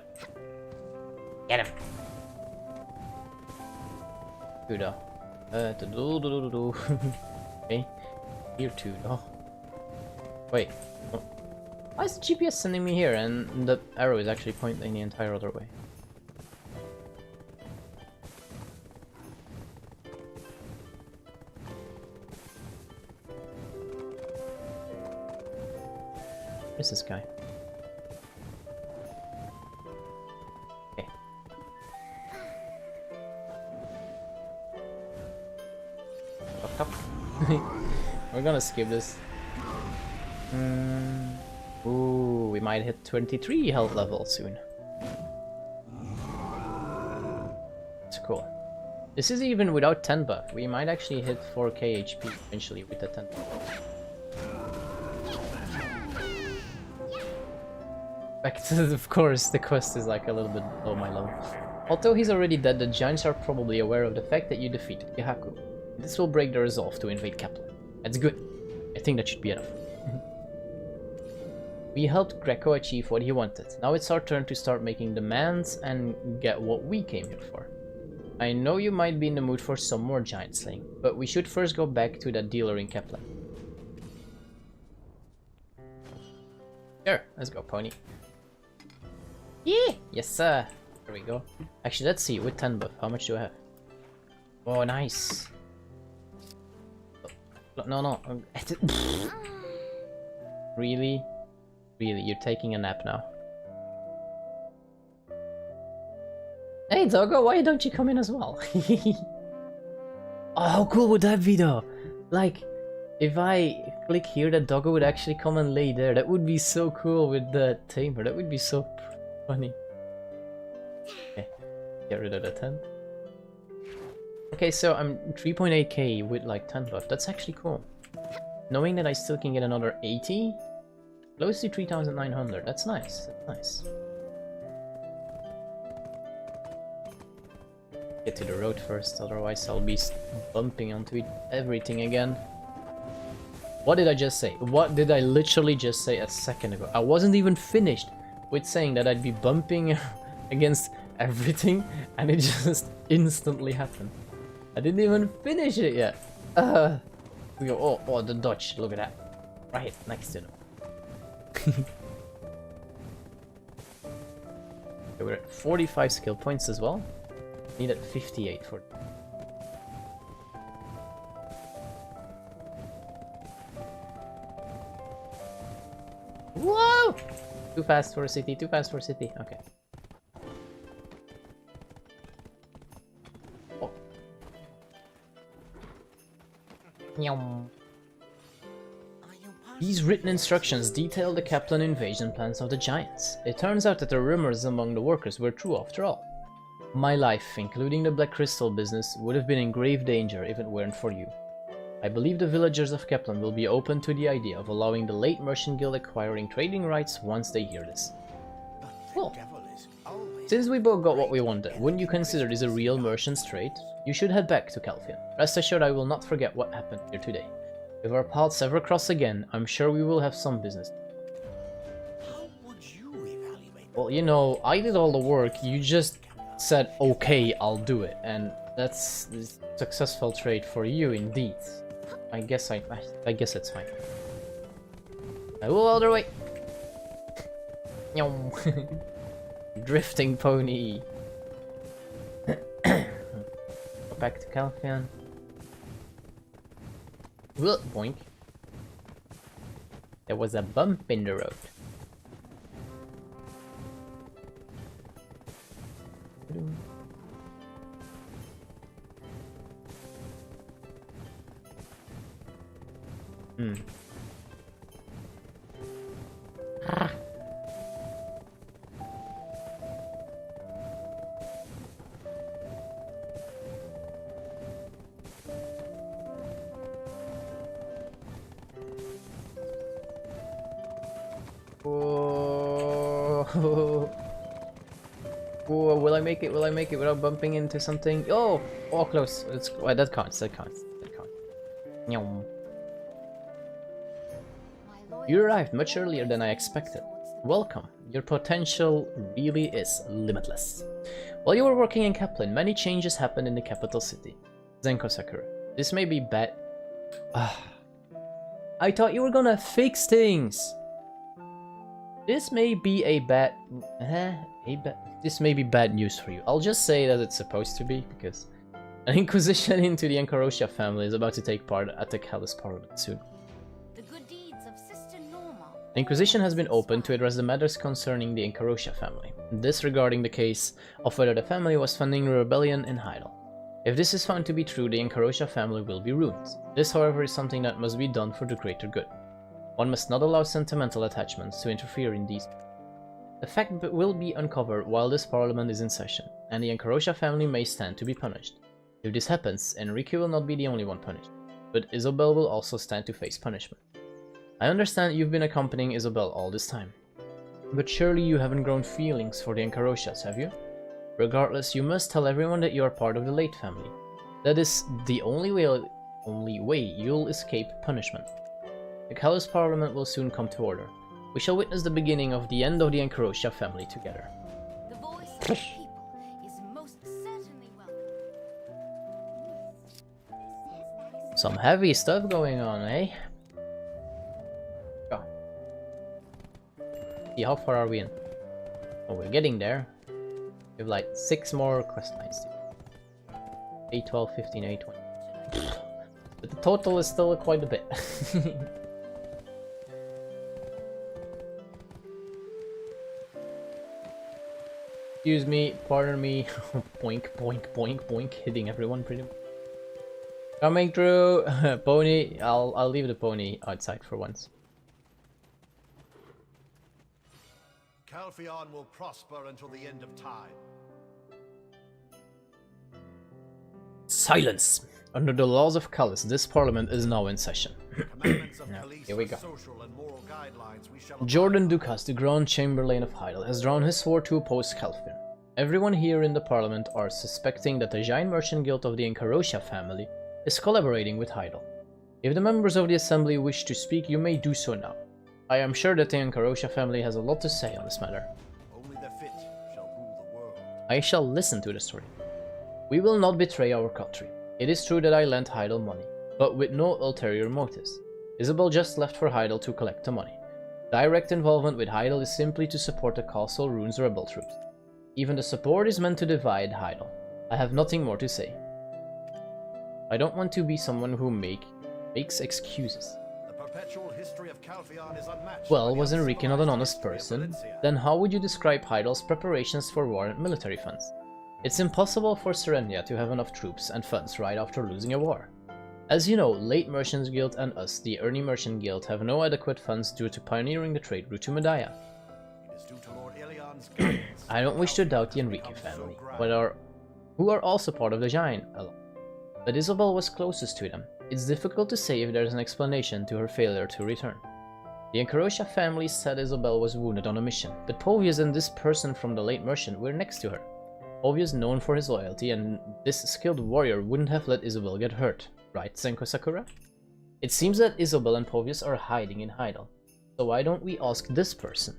Get him. Tuda. Okay. Here too. Oh. Wait. Oh. Why is the GPS sending me here and the arrow is actually pointing the entire other way? Where's this guy? Okay. Fuck up. We're gonna skip this. Ooh, we might hit 23 health level soon. This is even without 10 buff. We might actually hit 4k HP eventually with the 10 buff. Back to, of course, the quest is like a little bit below my level. Although he's already dead, the giants are probably aware of the fact that you defeated Yahaku. This will break their resolve to invade Kepler. That's good. I think that should be enough. We helped Greco achieve what he wanted. Now it's our turn to start making demands and get what we came here for. I know you might be in the mood for some more giant slaying, but we should first go back to that dealer in Kepler. Sure, let's go, pony. Yeah! Yes, sir! There we go. Actually, let's see, with 10 buff, how much do I have? Oh, nice! No. Really? Really, you're taking a nap now. Hey Doggo, why don't you come in as well? Oh, how cool would that be though? Like, if I click here, that Doggo would actually come and lay there. That would be so cool with the Tamer. That would be so funny. Okay, get rid of the 10. Okay, so I'm 3.8k with like 10 buff. That's actually cool. Knowing that I still can get another 80, close to 3,900. That's nice. That's nice. Get to the road first, otherwise I'll be bumping onto everything again. What did I just say? What did I literally just say a second ago? I wasn't even finished with saying that I'd be bumping against everything, and it just instantly happened. I didn't even finish it yet. We go, oh, the Dutch, look at that. Right next to them. Okay, we're at 45 skill points as well. Need at 58 for. Whoa! Too fast for a city, too fast for a city. Okay. Oh. Nyum. These written instructions detail the Kaplan invasion plans of the Giants. It turns out that the rumors among the workers were true after all. My life, including the Black Crystal business, would have been in grave danger if it weren't for you. I believe the villagers of Kaplan will be open to the idea of allowing the late Merchant Guild acquiring trading rights once they hear this. Cool. Since we both got what we wanted, wouldn't you consider this a real merchant's trade? You should head back to Calfian. Rest assured I will not forget what happened here today. If our paths ever cross again, I'm sure we will have some business. How would you evaluate? Well, you know, I did all the work, you just said, okay, I'll do it, and that's a successful trade for you indeed. I guess it's fine. I will all the way. Drifting pony. Go back to Calfian. Boink. There was a bump in the road. Ah. Oh. Oh, will I make it? Will I make it without bumping into something? Oh, close. It's that counts. That counts. Nyum. You arrived much earlier than I expected. Welcome. Your potential really is limitless. While you were working in Kaplan, many changes happened in the capital city, Zenko Sakura. This may be bad. I thought you were gonna fix things. This may be bad news for you. I'll just say that it's supposed to be, because an inquisition into the Enkarosha family is about to take part at the Callus Parliament soon. The good deeds of Sister Norma. The Inquisition has been opened to address the matters concerning the Enkarosha family, this regarding the case of whether the family was funding a rebellion in Hyrule. If this is found to be true, the Enkarosha family will be ruined. This, however, is something that must be done for the greater good. One must not allow sentimental attachments to interfere in these. The fact will be uncovered while this parliament is in session, and the Enkarosha family may stand to be punished. If this happens, Enrique will not be the only one punished, but Isabel will also stand to face punishment. I understand you've been accompanying Isabel all this time, but surely you haven't grown feelings for the Encarochas, have you? Regardless, you must tell everyone that you are part of the Light family. That is the only way you'll escape punishment. The Callous Parliament will soon come to order. We shall witness the beginning of the end of the Encarocha family together. The voice of the people is most certainly welcome. Some heavy stuff going on, eh? Oh. See, how far are we in? Oh, we're getting there. We have like 6 more quest lines. 8, 12, 15, 8, 20. But the total is still quite a bit. Excuse me, pardon me. Boink, boink, boink, boink, hitting everyone pretty much. Coming through. Pony, I'll leave the pony outside for once. Calpheon will prosper until the end of time. Silence! Under the laws of Callus, this parliament is now in session. Here we go. Jordan Dukas, the Grand Chamberlain of Heidel, has drawn his sword to oppose Calpheon. Everyone here in the parliament are suspecting that the giant merchant guild of the Encarocha family is collaborating with Heidel. If the members of the assembly wish to speak, you may do so now. I am sure that the Encarocha family has a lot to say on this matter. Only the fit shall rule the world. I shall listen to the story. We will not betray our country. It is true that I lent Heidel money, but with no ulterior motives. Isabel just left for Heidel to collect the money. Direct involvement with Heidel is simply to support the castle runes rebel troops. Even the support is meant to divide Heidel. I have nothing more to say. I don't want to be someone who makes excuses. The perpetual history of Calpheon is unmatched. Well, was Enrique not an honest person? Then how would you describe Heidel's preparations for war and military funds? It's impossible for Serenia to have enough troops and funds right after losing a war. As you know, Late Merchants Guild and us, the Early Merchant Guild, have no adequate funds due to pioneering the trade route to Medaya. It is due to Lord Ilion's guidance. I don't wish to doubt the Enrique family, who are also part of the Giant Alliance. But Isabel was closest to them. It's difficult to say if there's an explanation to her failure to return. The Encarocha family said Isabel was wounded on a mission, but Povius and this person from the Late Merchant were next to her. Povius known for his loyalty, and this skilled warrior wouldn't have let Isabel get hurt, right, Zenko Sakura? It seems that Isabel and Povius are hiding in Heidel, so why don't we ask this person?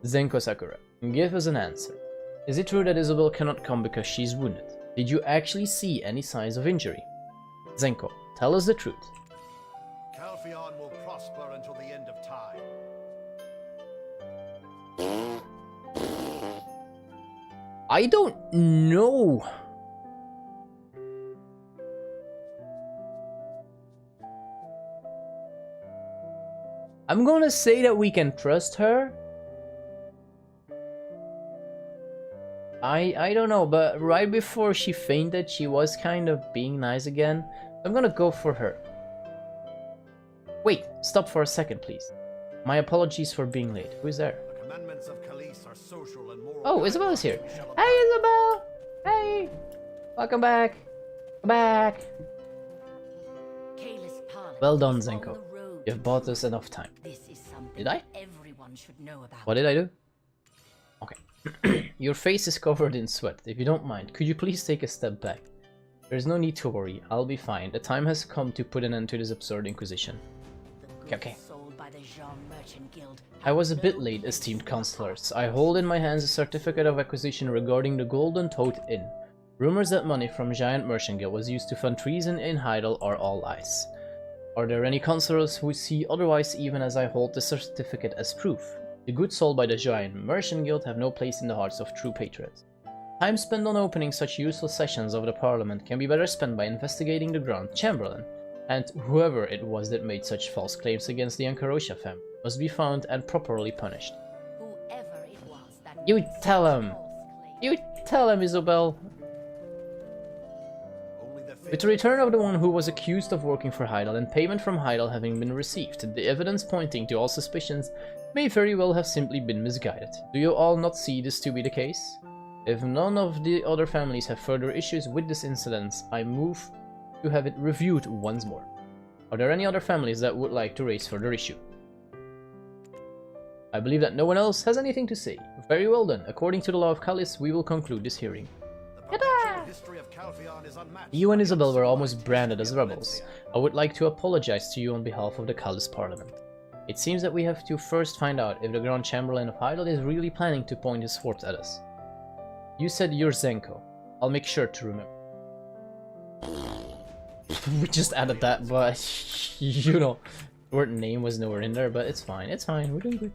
Zenko Sakura, give us an answer. Is it true that Isabel cannot come because she's wounded? Did you actually see any signs of injury? Zenko, tell us the truth. Calpheon will prosper until the end of time. I don't know. I'm gonna say that we can trust her. I don't know, but right before she fainted, she was kind of being nice again. I'm gonna go for her. Wait, stop for a second, please. My apologies for being late. Who is there? The commandments of Callis are social and moral. Oh, Isabel is here. Hey, Isabel! Hey! Welcome back. Come back. Kalis Parliament Well done, is on Zenko. the road You've bought us enough time. This is something Did I? everyone should know about. What did I do? Okay. Your face is covered in sweat. If you don't mind, could you please take a step back? There's no need to worry. I'll be fine. The time has come to put an end to this absurd inquisition. Okay. Sold by the Jean Merchant Guild. I was a bit late, esteemed counselors. I hold in my hands a certificate of acquisition regarding the Golden Toad Inn. Rumors that money from Giant Merchant Guild was used to fund treason in Heidel are all lies. Are there any counselors who see otherwise, even as I hold the certificate as proof? The goods sold by the Giant Merchant Guild have no place in the hearts of true patriots. Time spent on opening such useful sessions of the Parliament can be better spent by investigating the Grand Chamberlain, and whoever it was that made such false claims against the Encarocha family must be found and properly punished. Whoever it was that You made such tell him! false claims. You tell him, Isabel! Only the fit With the return of the one who was accused of working for Heidel and payment from Heidel having been received, the evidence pointing to all suspicions may very well have simply been misguided. Do you all not see this to be the case? If none of the other families have further issues with this incident, I move to have it reviewed once more. Are there any other families that would like to raise further issue? I believe that no one else has anything to say. Very well then, according to the law of Callis, we will conclude this hearing. You and Isabel were almost branded as rebels. I would like to apologize to you on behalf of the Callis Parliament. It seems that we have to first find out if the Grand Chamberlain of Hydael is really planning to point his sword at us. You said you're Zenko. I'll make sure to remember. We just added that, but you know, the word name was nowhere in there, but it's fine, we're doing good.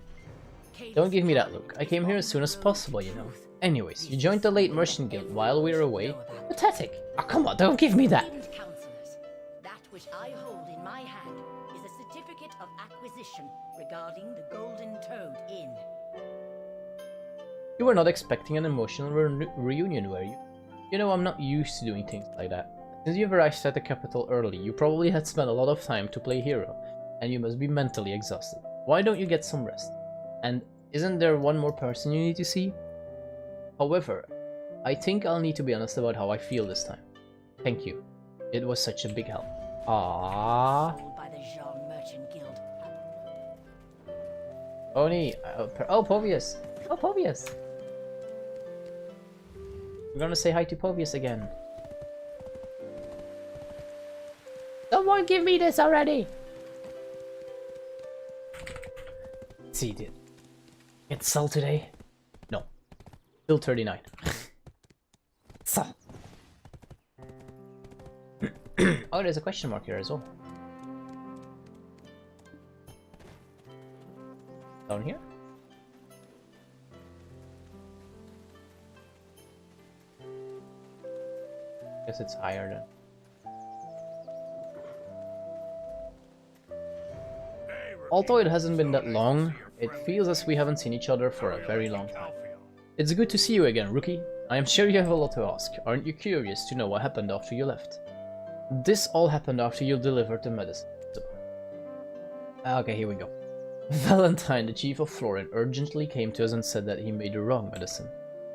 Don't give me that look. I came here as soon as possible, you know. Anyways, you joined the late Merchant Guild while we were away. Pathetic! Oh, come on, don't give me that! That which I hold in my hand is a certificate of acquisition regarding the Golden Toad Inn. You were not expecting an emotional reunion, were you? You know, I'm not used to doing things like that. Since you've arrived at the capital early, you probably had spent a lot of time to play hero, and you must be mentally exhausted. Why don't you get some rest? And isn't there one more person you need to see? However, I think I'll need to be honest about how I feel this time. Thank you. It was such a big help. Ah. Oni. Oh, Povius. Oh, Povius. We're gonna say hi to Povius again. Someone give me this already! See, dude. It's sell today? No. Still 39. So. Oh, there's a question mark here as well. Down here? Guess it's higher then. Although it hasn't been that long, it feels as we haven't seen each other for a very long time. It's good to see you again, rookie. I am sure you have a lot to ask. Aren't you curious to know what happened after you left? This all happened after you delivered the medicine. Okay, here we go. Valentine, the chief of Florin, urgently came to us and said that he made the wrong medicine.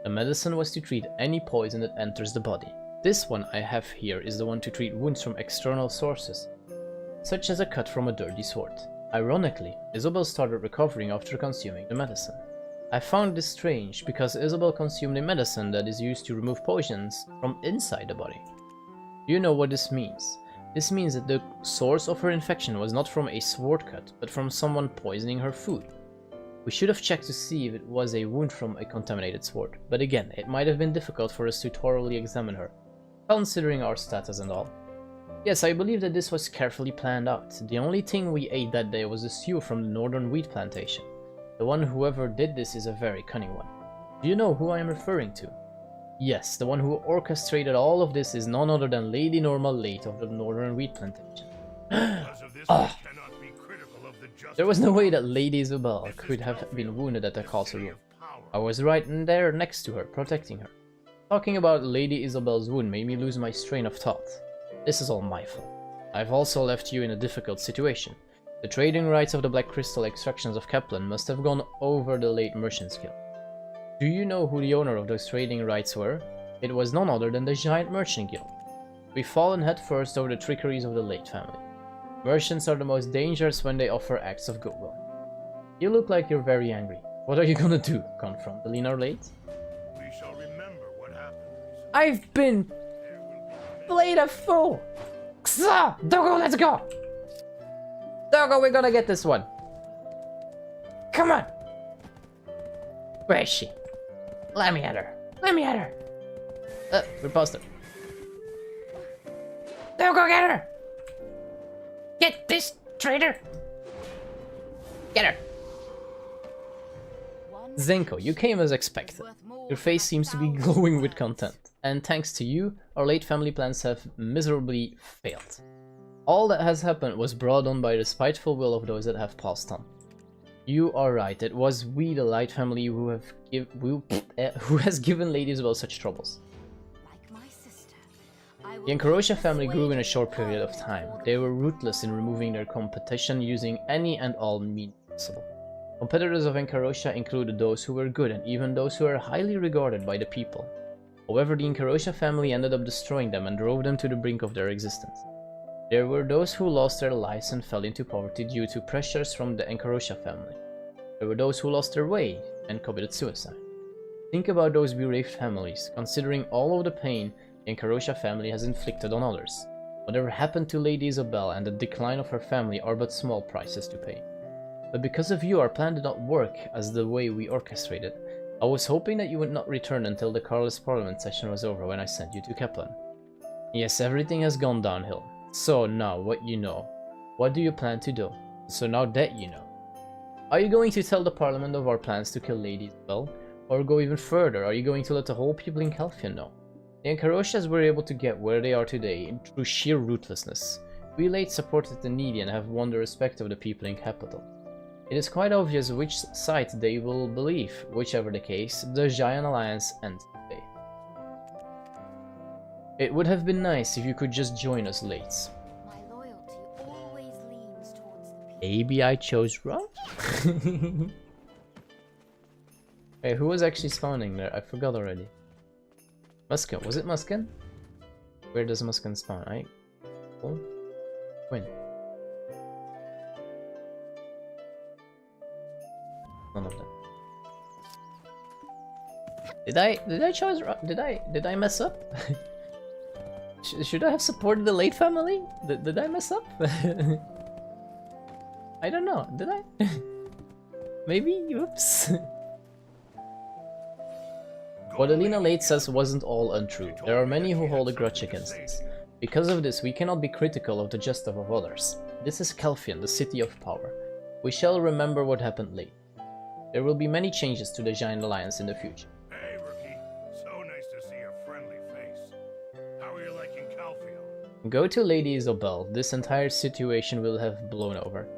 The medicine was to treat any poison that enters the body. This one I have here is the one to treat wounds from external sources, such as a cut from a dirty sword. Ironically, Isabel started recovering after consuming the medicine. I found this strange because Isabel consumed a medicine that is used to remove poisons from inside the body. Do you know what this means? This means that the source of her infection was not from a sword cut, but from someone poisoning her food. We should have checked to see if it was a wound from a contaminated sword, but again, it might have been difficult for us to thoroughly examine her, considering our status and all. Yes, I believe that this was carefully planned out. The only thing we ate that day was the stew from the northern wheat plantation. The one whoever did this is a very cunning one. Do you know who I am referring to? Yes, the one who orchestrated all of this is none other than Lady Norma Late of the northern wheat plantation. There was no way that Lady Isabel could have been wounded at the castle room. I was right in there next to her, protecting her. Talking about Lady Isabel's wound made me lose my train of thought. This is all my fault. I've also left you in a difficult situation. The trading rights of the Black Crystal extractions of Kaplan must have gone over the late Merchants Guild. Do you know who the owner of those trading rights were? It was none other than the Giant Merchant Guild. We've fallen headfirst over the trickeries of the Late family. Merchants are the most dangerous when they offer acts of goodwill. You look like you're very angry. What are you gonna do? Confront the Leaner Late? We shall remember what happened. I've been played a fool! Ksa! Dogo, let's go! Dogo, we're gonna get this one. Come on! Where is she? Let me at her. Let me at her. We're past her. Dogo, get her! Get this traitor! Get her! Zenko, you came as expected. Your face seems to be glowing with content, and thanks to you, our late family plans have miserably failed. All that has happened was brought on by the spiteful will of those that have passed on. You are right, it was we, the Light family, who has given Lady Isabel such troubles. The Encarosia family grew in a short period of time. They were ruthless in removing their competition using any and all means possible. Competitors of Encarosha included those who were good and even those who were highly regarded by the people. However, the Encarosha family ended up destroying them and drove them to the brink of their existence. There were those who lost their lives and fell into poverty due to pressures from the Encarosha family. There were those who lost their way and committed suicide. Think about those bereaved families, considering all of the pain the Encarosha family has inflicted on others. Whatever happened to Lady Isabel and the decline of her family are but small prices to pay. But because of you, our plan did not work as the way we orchestrated. I was hoping that you would not return until the Carlist Parliament session was over when I sent you to Kaplan. Yes, everything has gone downhill. So now, what you know. What do you plan to do? So now that you know. Are you going to tell the Parliament of our plans to kill Lady Isabel? Or go even further, are you going to let the whole people in Calfian know? The Encaroshas were able to get where they are today through sheer ruthlessness. We late supported the needy and have won the respect of the people in capital. It is quite obvious which side they will believe. Whichever the case, the Giant Alliance ends today. It would have been nice if you could just join us late. My loyalty always leans towards the people. Maybe I chose wrong? Hey, who was actually spawning there? I forgot already. Muskin. Was it Muskin? Where does Muskin spawn? Oh. When? None of them. Did I choose wrong? Did I mess up? Should I have supported the Late family? Did I mess up? I don't know. Did I? Maybe? Oops. What Alina Late says wasn't all untrue. There are many who hold a grudge against us. Because of this, we cannot be critical of the justice of others. This is Calfian, the city of power. We shall remember what happened late. There will be many changes to the Giant Alliance in the future. Hey, rookie. So nice to see a friendly face. How are you liking Calfield? Go to Lady Isabel. This entire situation will have blown over.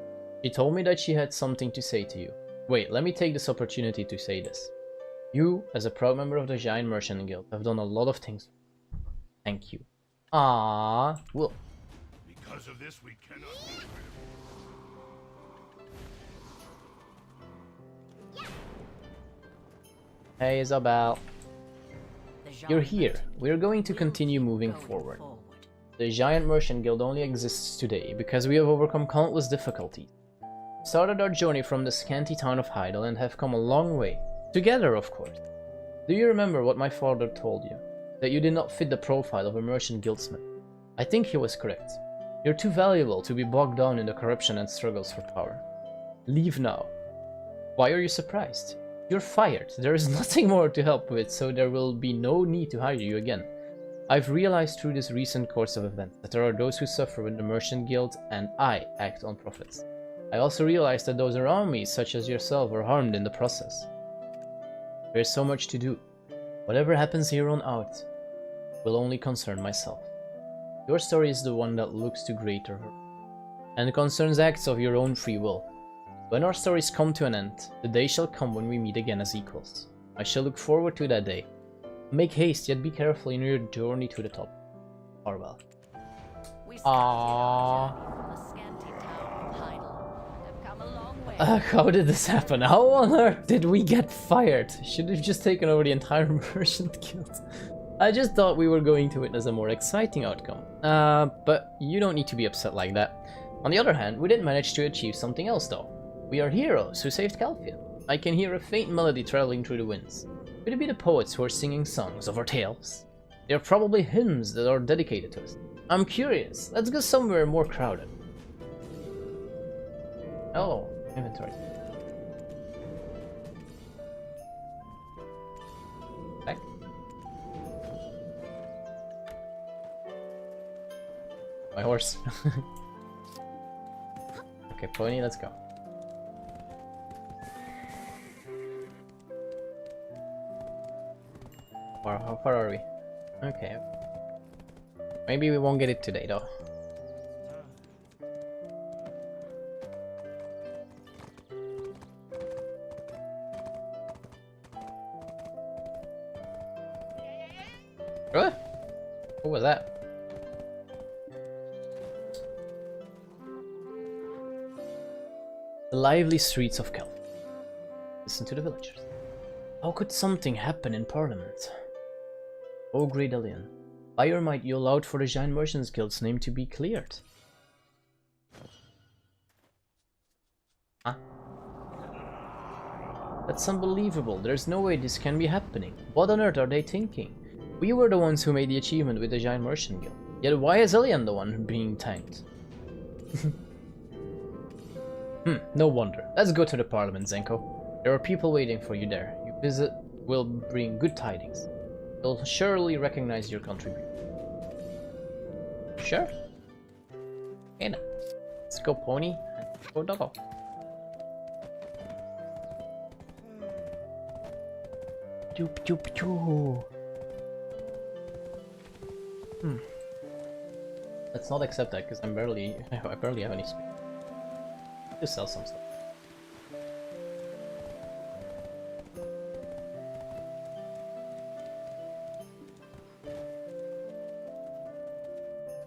She told me that she had something to say to you. Wait, let me take this opportunity to say this. You, as a proud member of the Giant Merchant Guild, have done a lot of things. Thank you. Ah, well. Because of this, we cannot get rid of Hey, Isabel. The You're Giant here. Merchant We're going to will continue keep moving going forward. The Giant Merchant Guild only exists today because we have overcome countless difficulties. Started our journey from the scanty town of Heidel and have come a long way. Together, of course. Do you remember what my father told you? That you did not fit the profile of a merchant guildsman. I think he was correct. You're too valuable to be bogged down in the corruption and struggles for power. Leave now. Why are you surprised? You're fired. There is nothing more to help with, so there will be no need to hire you again. I've realized through this recent course of events that there are those who suffer with the Merchant Guild, and I act on profits. I also realized that those around me, such as yourself, are harmed in the process. There's so much to do. Whatever happens here on out will only concern myself. Your story is the one that looks to greater hurt, and concerns acts of your own free will. When our stories come to an end, the day shall come when we meet again as equals. I shall look forward to that day. Make haste, yet be careful in your journey to the top. Farewell. We started Aww. our journey from the scanty town of Heidel and have come a long way. How did this happen? How on earth did we get fired? Should have just taken over the entire Merchant Guild. I just thought we were going to witness a more exciting outcome. But you don't need to be upset like that. On the other hand, we did manage to achieve something else though. We are heroes who saved Calfian. I can hear a faint melody traveling through the winds. Could it be the poets who are singing songs of our tales? They are probably hymns that are dedicated to us. I'm curious. Let's go somewhere more crowded. Oh, inventory. Back. My horse. Okay, pony, let's go. How far are we? Okay. Maybe we won't get it today though. What? What was that? The lively streets of Kel. Listen to the villagers. How could something happen in Parliament? Oh, great alien. By your might, you allowed for the Giant Merchants Guild's name to be cleared. Huh? That's unbelievable. There's no way this can be happening. What on earth are they thinking? We were the ones who made the achievement with the Giant Merchant Guild. Yet why is Elian the one being tanked? No wonder. Let's go to the Parliament, Zenko. There are people waiting for you there. Your visit will bring good tidings. They'll surely recognize your contribution. Sure. Okay then. Let's go, pony. Let's go, doggo. Doop doop doo. Let's not accept that because I barely have any space. Just sell some stuff.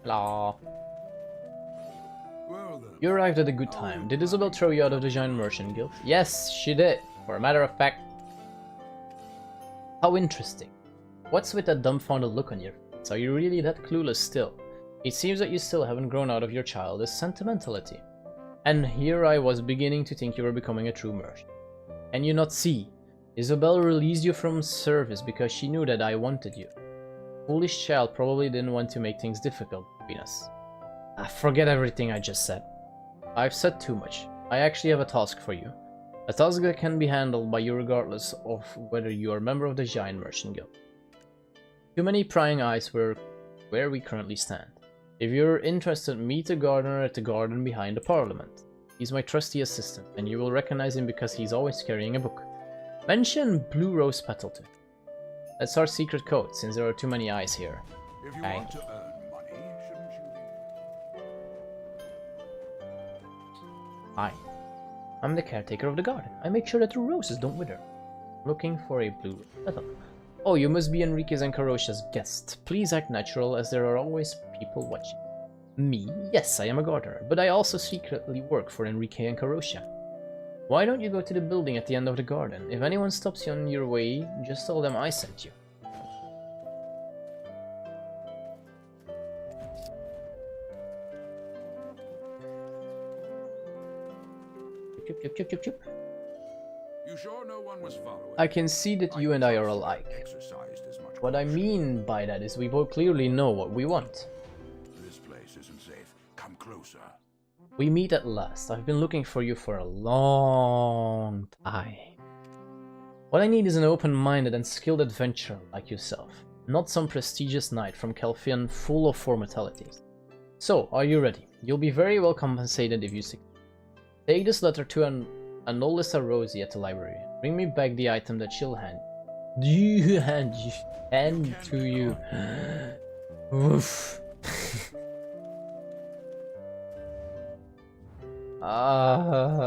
Hello. Well then. You arrived at a good time. Did Isabel throw you out of the Giant Merchant Guild? Yes, she did. For a matter of fact. How interesting. What's with that dumbfounded look on your face? Are you really that clueless still? It seems that you still haven't grown out of your childish sentimentality. And here I was beginning to think you were becoming a true merchant. Can you not see? Isabel released you from service because she knew that I wanted you. Foolish child probably didn't want to make things difficult between us. Forget everything I just said. I've said too much. I actually have a task for you. A task that can be handled by you regardless of whether you are a member of the Giant Merchant Guild. Too many prying eyes were where we currently stand. If you're interested, meet the gardener at the garden behind the Parliament. He's my trusty assistant, and you will recognize him because he's always carrying a book. Mention Blue Rose Petal to him. That's our secret code, since there are too many eyes here. If you Okay. want to earn money, shouldn't you? Hi. I'm the caretaker of the garden. I make sure that the roses don't wither. Looking for a blue petal. Oh, you must be Enriquez and Carosha's guest. Please act natural, as there are always people watching. Me? Yes, I am a gardener, but I also secretly work for Enrique and Carosha. Why don't you go to the building at the end of the garden? If anyone stops you on your way, just tell them I sent you. Chup, chup, chup, chup, chup. You sure no one was following? I can see that you and I are alike. Exercised as much What I caution. mean by that is we both clearly know what we want. This place isn't safe. Come closer. We meet at last. I've been looking for you for a long time. What I need is an open-minded and skilled adventurer like yourself, not some prestigious knight from Calphian full of formalities. So, are you ready? You'll be very well compensated if you succeed. Take this letter to Anolissa Rosie at the library. Bring me back the item that she'll hand to you. Oof.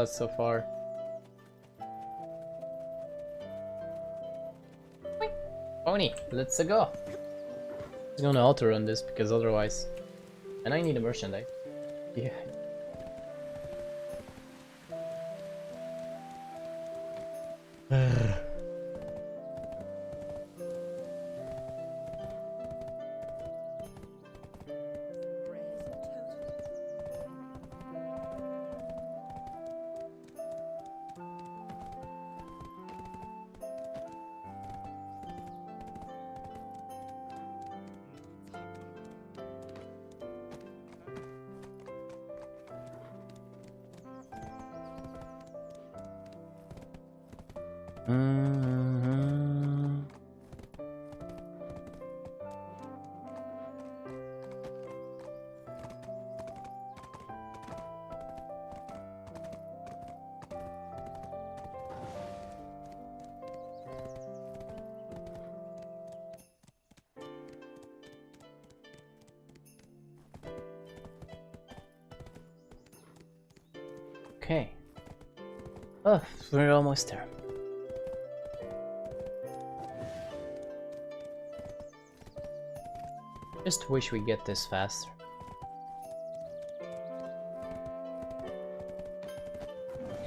So far. Pony, let's go. I'm gonna auto run this because otherwise, and I need a merchandise. Yeah. Okay. Oh, we're almost there. Just wish we get this faster.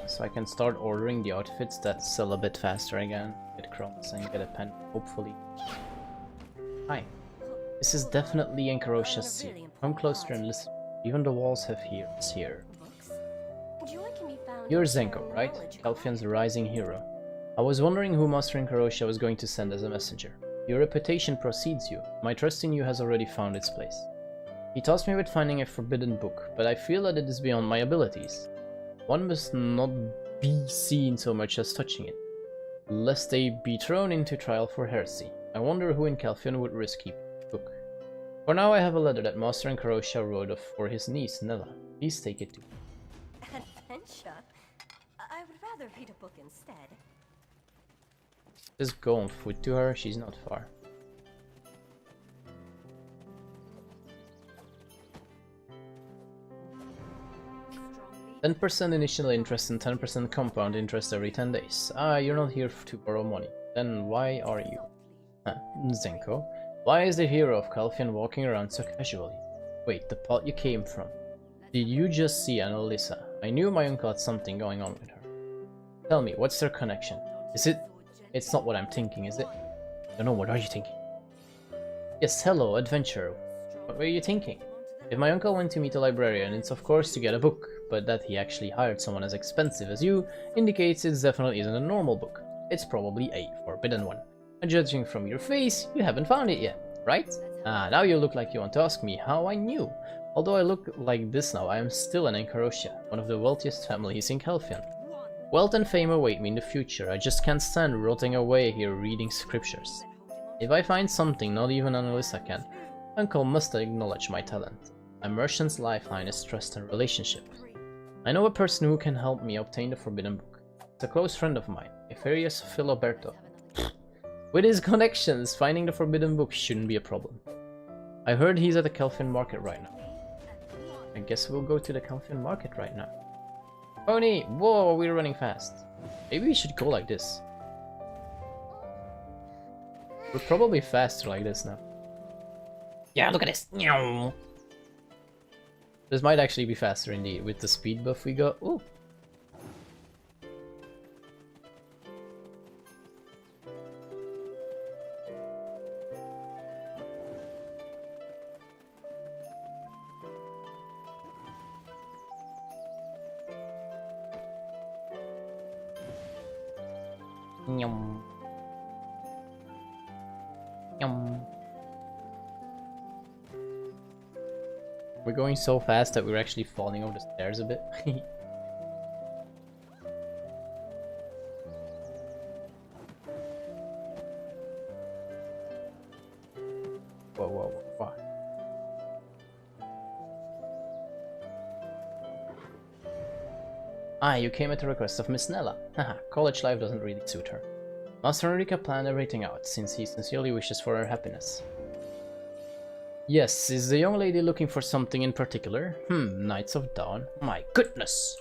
so I can start ordering the outfits that sell a bit faster again. Get crumbs and get a pen, hopefully. Hi. This is definitely Encarosha's seal. Come closer and listen. Even the walls have ears here. Joy can be found You're in Zenko, sharing right? knowledge Calphian's rising hero. I was wondering who Master Encarosha was going to send as a messenger. Your reputation precedes you. My trust in you has already found its place. He tasked me with finding a forbidden book, but I feel that it is beyond my abilities. One must not be seen so much as touching it, lest they be thrown into trial for heresy. I wonder who in Calphion would risk keeping the book. For now I have a letter that Master Encarosha wrote of for his niece, Nella. Please take it to him. adventure. I would rather read a book instead. Just go on foot to her, she's not far. Strongly. 10% initial interest and 10% compound interest every 10 days. Ah, you're not here to borrow money. Then why are you? Zenko. Why is the hero of Calphion walking around so casually? Wait, the pot you came from. Did you just see Annalisa? I knew my uncle had something going on with her. Tell me, what's their connection? Is it... It's not what I'm thinking, is it? I don't know, what are you thinking? Yes, hello, adventurer. What were you thinking? If my uncle went to meet a librarian, it's of course to get a book, but that he actually hired someone as expensive as you indicates it definitely isn't a normal book. It's probably a forbidden one. And judging from your face, you haven't found it yet, right? Ah, now you look like you want to ask me how I knew. Although I look like this now, I am still an Encarosha, one of the wealthiest families in Calphion. Wealth and fame await me in the future, I just can't stand rotting away here reading scriptures. If I find something not even Annalisa can, Uncle must acknowledge my talent. A merchant's lifeline is trust and relationship. I know a person who can help me obtain the forbidden book. It's a close friend of mine, Eferius Filiberto. With his connections, finding the forbidden book shouldn't be a problem. I heard he's at the Calphion market right now. I guess we'll go to the Calphion market right now. Pony! Whoa, we're running fast. Maybe we should go like this. We're probably faster like this now. Yeah, look at this! This might actually be faster indeed, with the speed buff we got. Ooh! Yum. Yum. We're going so fast that we're actually falling over the stairs a bit. Whoa, whoa, whoa. Ah, you came at the request of Miss Nella. Haha, college life doesn't really suit her. Master Enrica planned everything out, since he sincerely wishes for her happiness. Yes, is the young lady looking for something in particular? Knights of Dawn. My goodness!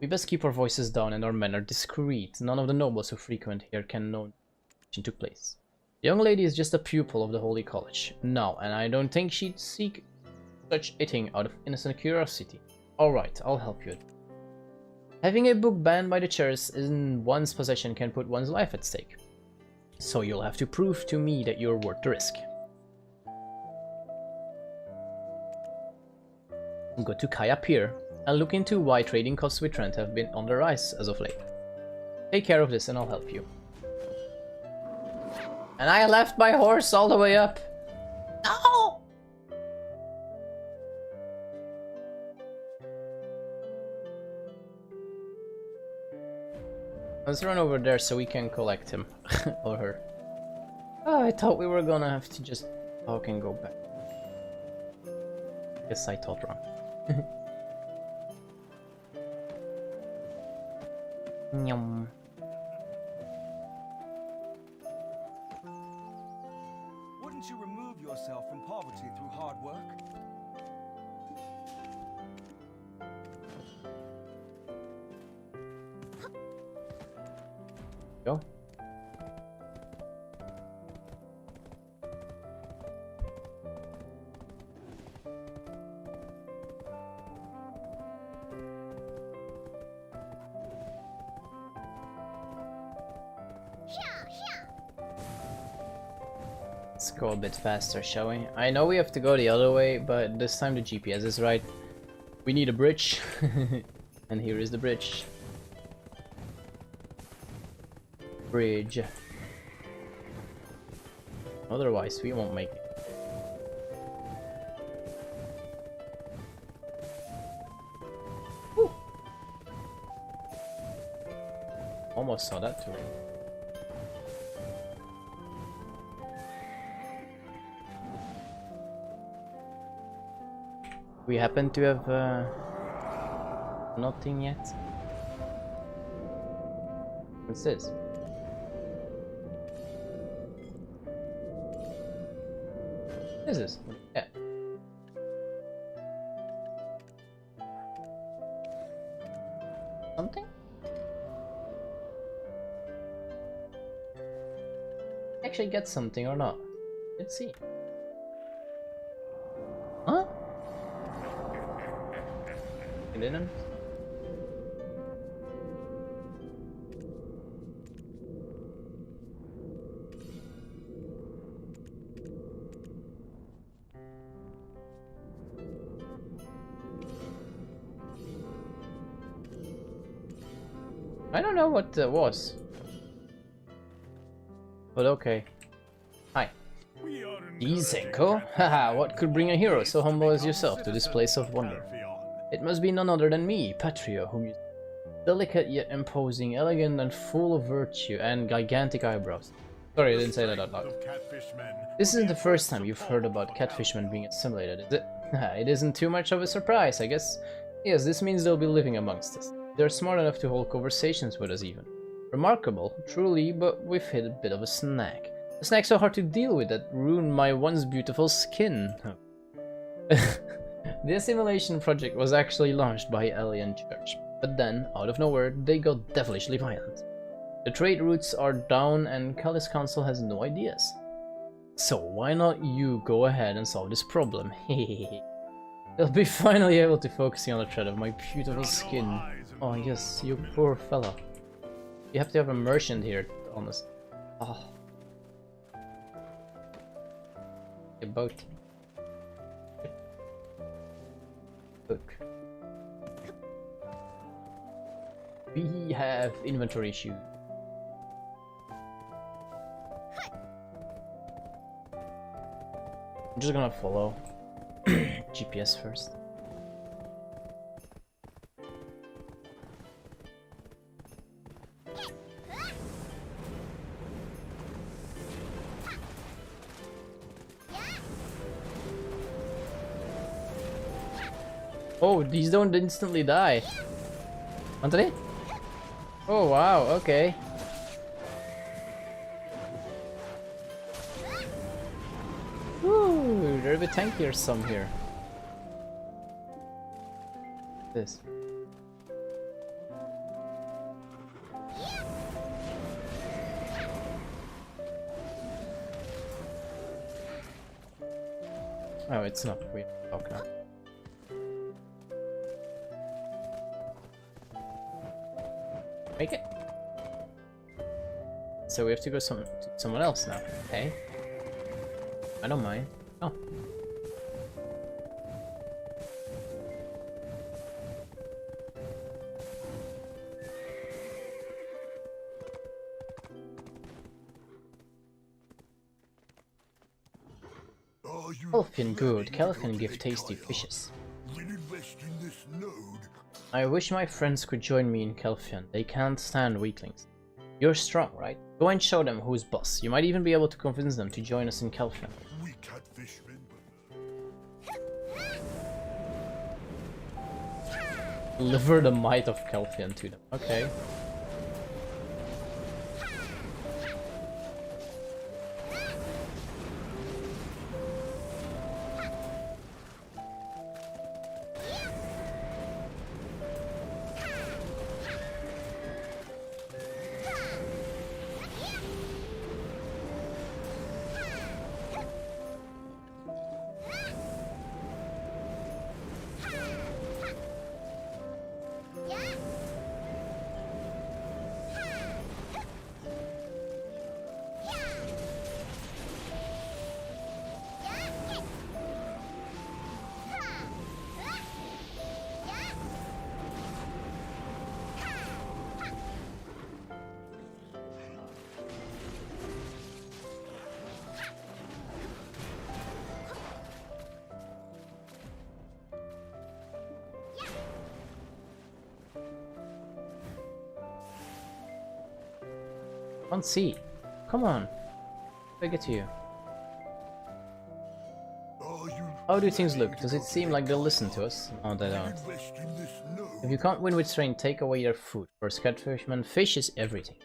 We best keep our voices down and our manner discreet. None of the nobles who frequent here can know what took place. The young lady is just a pupil of the Holy College. No, and I don't think she'd seek such a thing out of innocent curiosity. Alright, I'll help you. Having a book banned by the church in one's possession can put one's life at stake. So you'll have to prove to me that you're worth the risk. Go to Kaya Pier and look into why trading costs with Trent have been on the rise as of late. Take care of this and I'll help you. And I left my horse all the way up. No! Let's run over there so we can collect him. Or her. Oh, I thought we were gonna have to just talk and go back. Guess I thought wrong. Nyum. Wouldn't you remove yourself from poverty through hard work? Go. Let's go a bit faster, shall we? I know we have to go the other way, but this time the GPS is right. We need a bridge. And here is the bridge. Bridge. Otherwise, we won't make it. Woo. Almost saw that too. We happen to have nothing yet. What's this? What is this? Yeah. Something? Actually get something or not? Let's see. Huh? It didn't? I don't know what that was. But okay. Hi. Zenko? Haha, what could bring a hero so humble as yourself to this place of wonder? It must be none other than me, Patrio, whom you... Delicate yet imposing, elegant and full of virtue, and gigantic eyebrows. Sorry, I didn't say that out loud. This isn't the first time you've heard about catfishmen being assimilated, is it? It isn't too much of a surprise, I guess. Yes, this means they'll be living amongst us. They're smart enough to hold conversations with us even. Remarkable, truly, but we've hit a bit of a snag. A snag so hard to deal with that ruined my once beautiful skin. The assimilation project was actually launched by Alien Church, but then, out of nowhere, they got devilishly violent. The trade routes are down and Callis Council has no ideas. So why not you go ahead and solve this problem? They'll be finally able to focus on the thread of my beautiful skin. Oh yes, you poor fella. You have to have a merchant here, honest. Oh. A boat. Book. We have inventory issues. I'm just gonna follow GPS first. Oh, these don't instantly die. Aren't they? Oh wow, okay. Ooh, they're a bit tankier some here. This. Oh, it's not. We talk now. Make it. So we have to go to someone else now. Okay. I don't mind. Oh. Calfian good. Calfian give tasty fishes. I wish my friends could join me in Calfian. They can't stand weaklings. You're strong, right? Go and show them who's boss. You might even be able to convince them to join us in Calfian. Deliver the might of Calfian to them. Okay. Can't see. Come on. I get to you. How do things look? Does it seem like they'll listen to us? No, they don't. If you can't win with strength, take away their food. For catfishmen, fish is everything.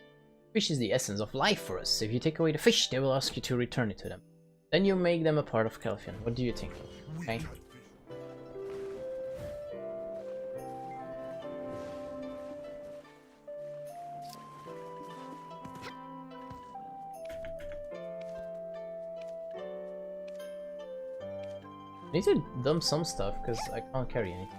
Fish is the essence of life for us. If you take away the fish, they will ask you to return it to them. Then you make them a part of Calphion. What do you think? Okay. I need to dump some stuff because I can't carry anything.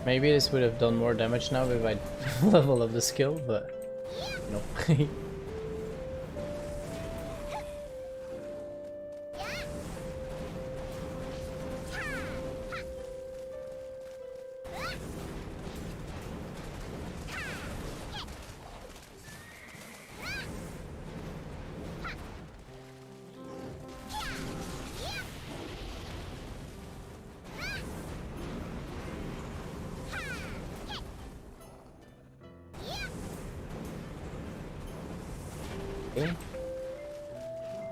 Maybe this would have done more damage now if I level up the skill, but no. Okay.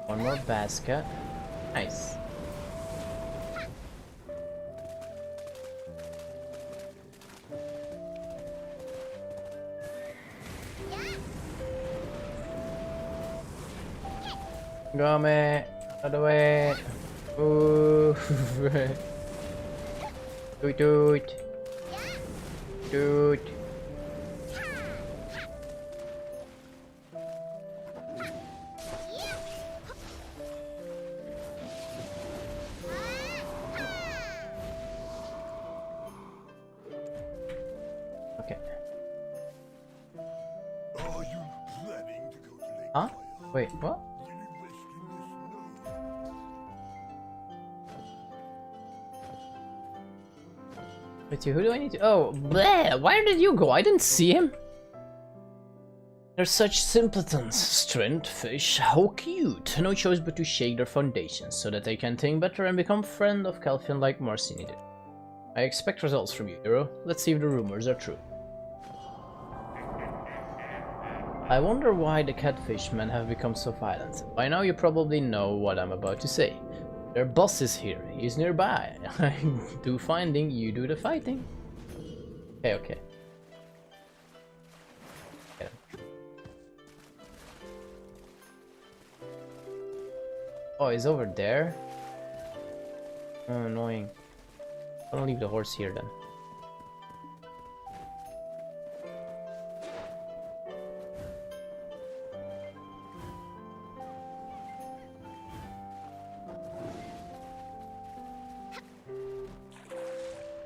One more basket. Nice. Got it. Out of the way. Ooh. Doot doot. Doot. Okay. Are you planning to go to Lake Huh? Fire? Wait, what? Wait, who do I need to? Oh, bleh! Where did you go? I didn't see him. They're such simpletons. Strength, fish, how cute. No choice but to shake their foundations so that they can think better and become friend of Calphion like Marcy did. I expect results from you, hero. Let's see if the rumors are true. I wonder why the catfishmen have become so violent. By now you probably know what I'm about to say. Their boss is here. He's nearby. I do finding, you do the fighting. Okay, okay. Get him. Oh, he's over there? Oh, annoying. I'm gonna leave the horse here then.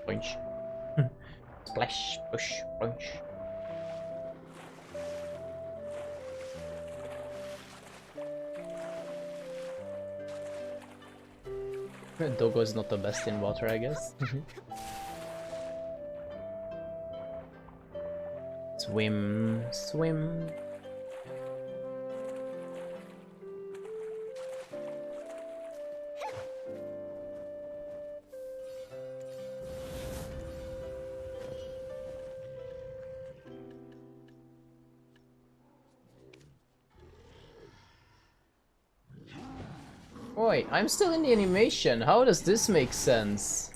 Punch. Splash, push, punch. Dogo is not the best in water, I guess. Swim, swim. Wait, I'm still in the animation. How does this make sense?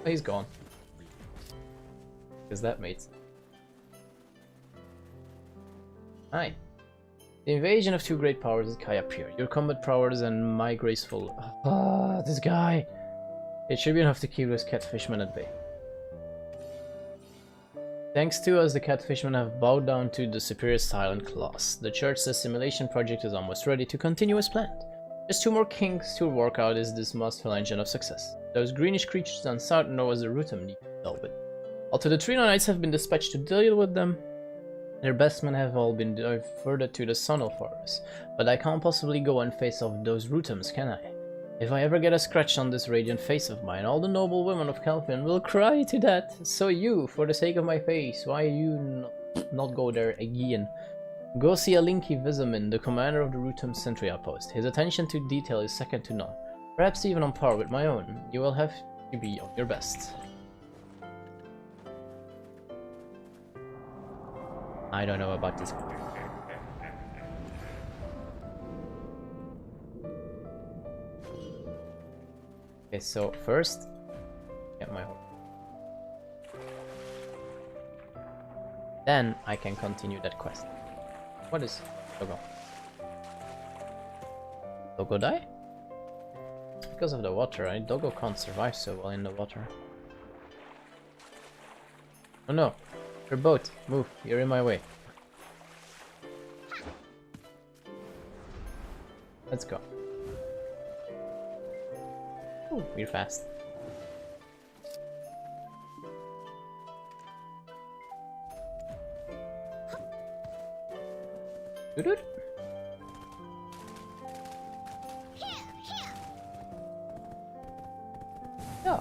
Oh, he's gone. Is that mate? Hi. The invasion of two great powers at Kai appear. Your combat prowess and my graceful. Ah, this guy. It should be enough to keep those catfishmen at bay. Thanks to us, the catfishmen have bowed down to the superior style and class. The church's assimilation project is almost ready to continue as planned. Just two more kinks to work out is this masterful engine of success. Those greenish creatures on south know as the Rutum need to deal with. Although the Trino Knights have been dispatched to deal with them, their best men have all been diverted to the Sonal Forest. But I can't possibly go and face off those Rutums, can I? If I ever get a scratch on this radiant face of mine, all the noble women of Kelvin will cry to death. So you, for the sake of my face, why you not go there again? Go see Alinki Vizamin, the commander of the Rutum sentry outpost. His attention to detail is second to none, perhaps even on par with my own. You will have to be on your best. I don't know about this. Okay, so first, get my horse. Then I can continue that quest. What is Dogo? Dogo die? It's because of the water, right? Dogo can't survive so well in the water. Oh no! Your boat! Move! You're in my way. Let's go. Ooh, we're fast. Doo-doo. Yeah.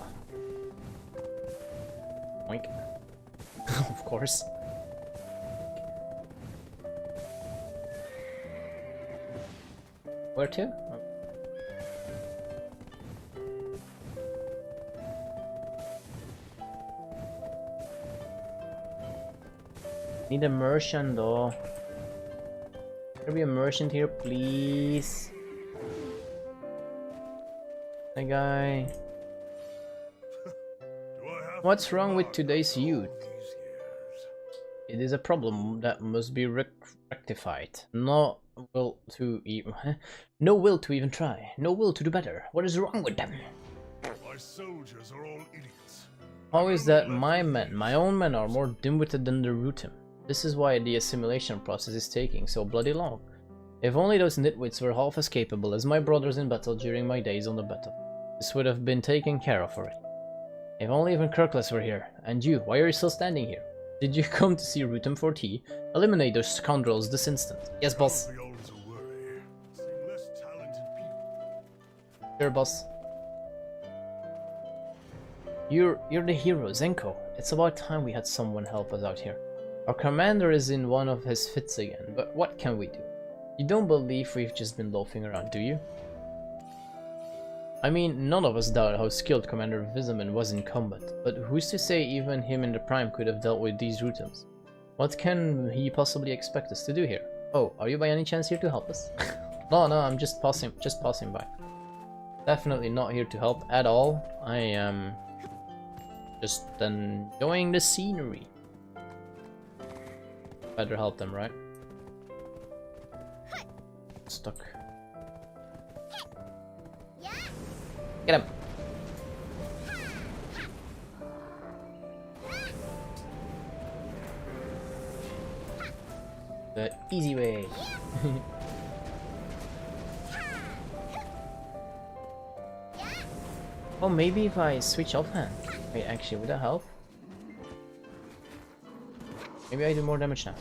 Oink. Of course. Where to? Oh. Need a merchant though. Can there be a merchant here, please? Hey guy. What's wrong with today's youth? It is a problem that must be rectified. No will to even no will to even try. No will to do better. What is wrong with them? My soldiers are all idiots. How is that my men, my own men, are more dim-witted than the Rutim? This is why the assimilation process is taking so bloody long. If only those nitwits were half as capable as my brothers in battle during my days on the battle, this would have been taken care of already. If only even Kirkless were here. And you, why are you still standing here? Did you come to see Rutum for tea? Eliminate those scoundrels this instant. Yes, boss. Can't be always a worry. Seeing less talented people. Sure, boss. You're the hero, Zenko. It's about time we had someone help us out here. Our commander is in one of his fits again, but what can we do? You don't believe we've just been loafing around, do you? I mean, none of us doubt how skilled Commander Vizamin was in combat, but who's to say even him in the Prime could have dealt with these Rutums? What can he possibly expect us to do here? Oh, are you by any chance here to help us? No, I'm just passing by. Definitely not here to help at all. I am just enjoying the scenery. Better help them, right? Stuck. Get him! The easy way. Oh, maybe if I switch offhand. Wait, actually, would that help? Maybe I do more damage now.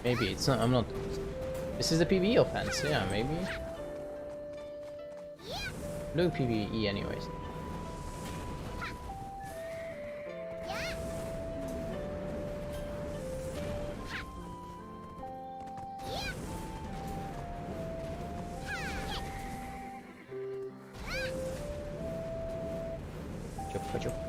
Maybe it's not. I'm not. This is the PvE offense. Yeah, maybe. No PvE, anyways. Chop.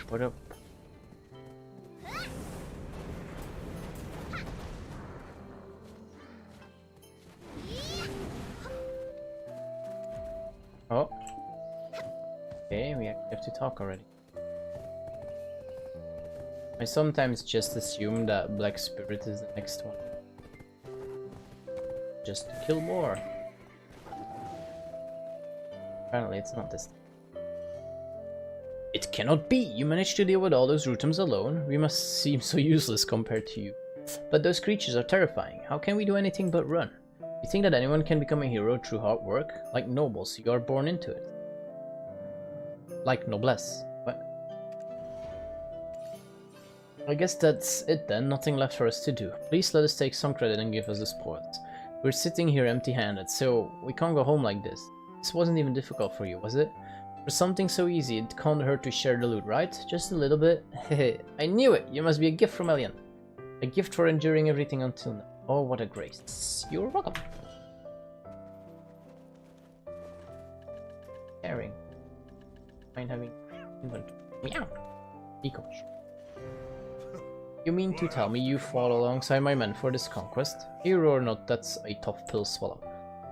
What up? Okay, we actually have to talk already. I sometimes just assume that Black Spirit is the next one. Just to kill more. Apparently it's not this. It cannot be! You managed to deal with all those Rutums alone? We must seem so useless compared to you. But those creatures are terrifying. How can we do anything but run? You think that anyone can become a hero through hard work? Like nobles, you are born into it. Like noblesse. What? I guess that's it then. Nothing left for us to do. Please let us take some credit and give us the spoils. We're sitting here empty-handed, so we can't go home like this. This wasn't even difficult for you, was it? For something so easy, it can't hurt to share the loot, right? Just a little bit? Hehe, I knew it! You must be a gift from Elian. A gift for enduring everything until now. Oh, what a grace. You're welcome. Caring. Mind having inventory. Meow. Eco. You mean to tell me you fought alongside my men for this conquest? Hero or not, that's a tough pill to swallow.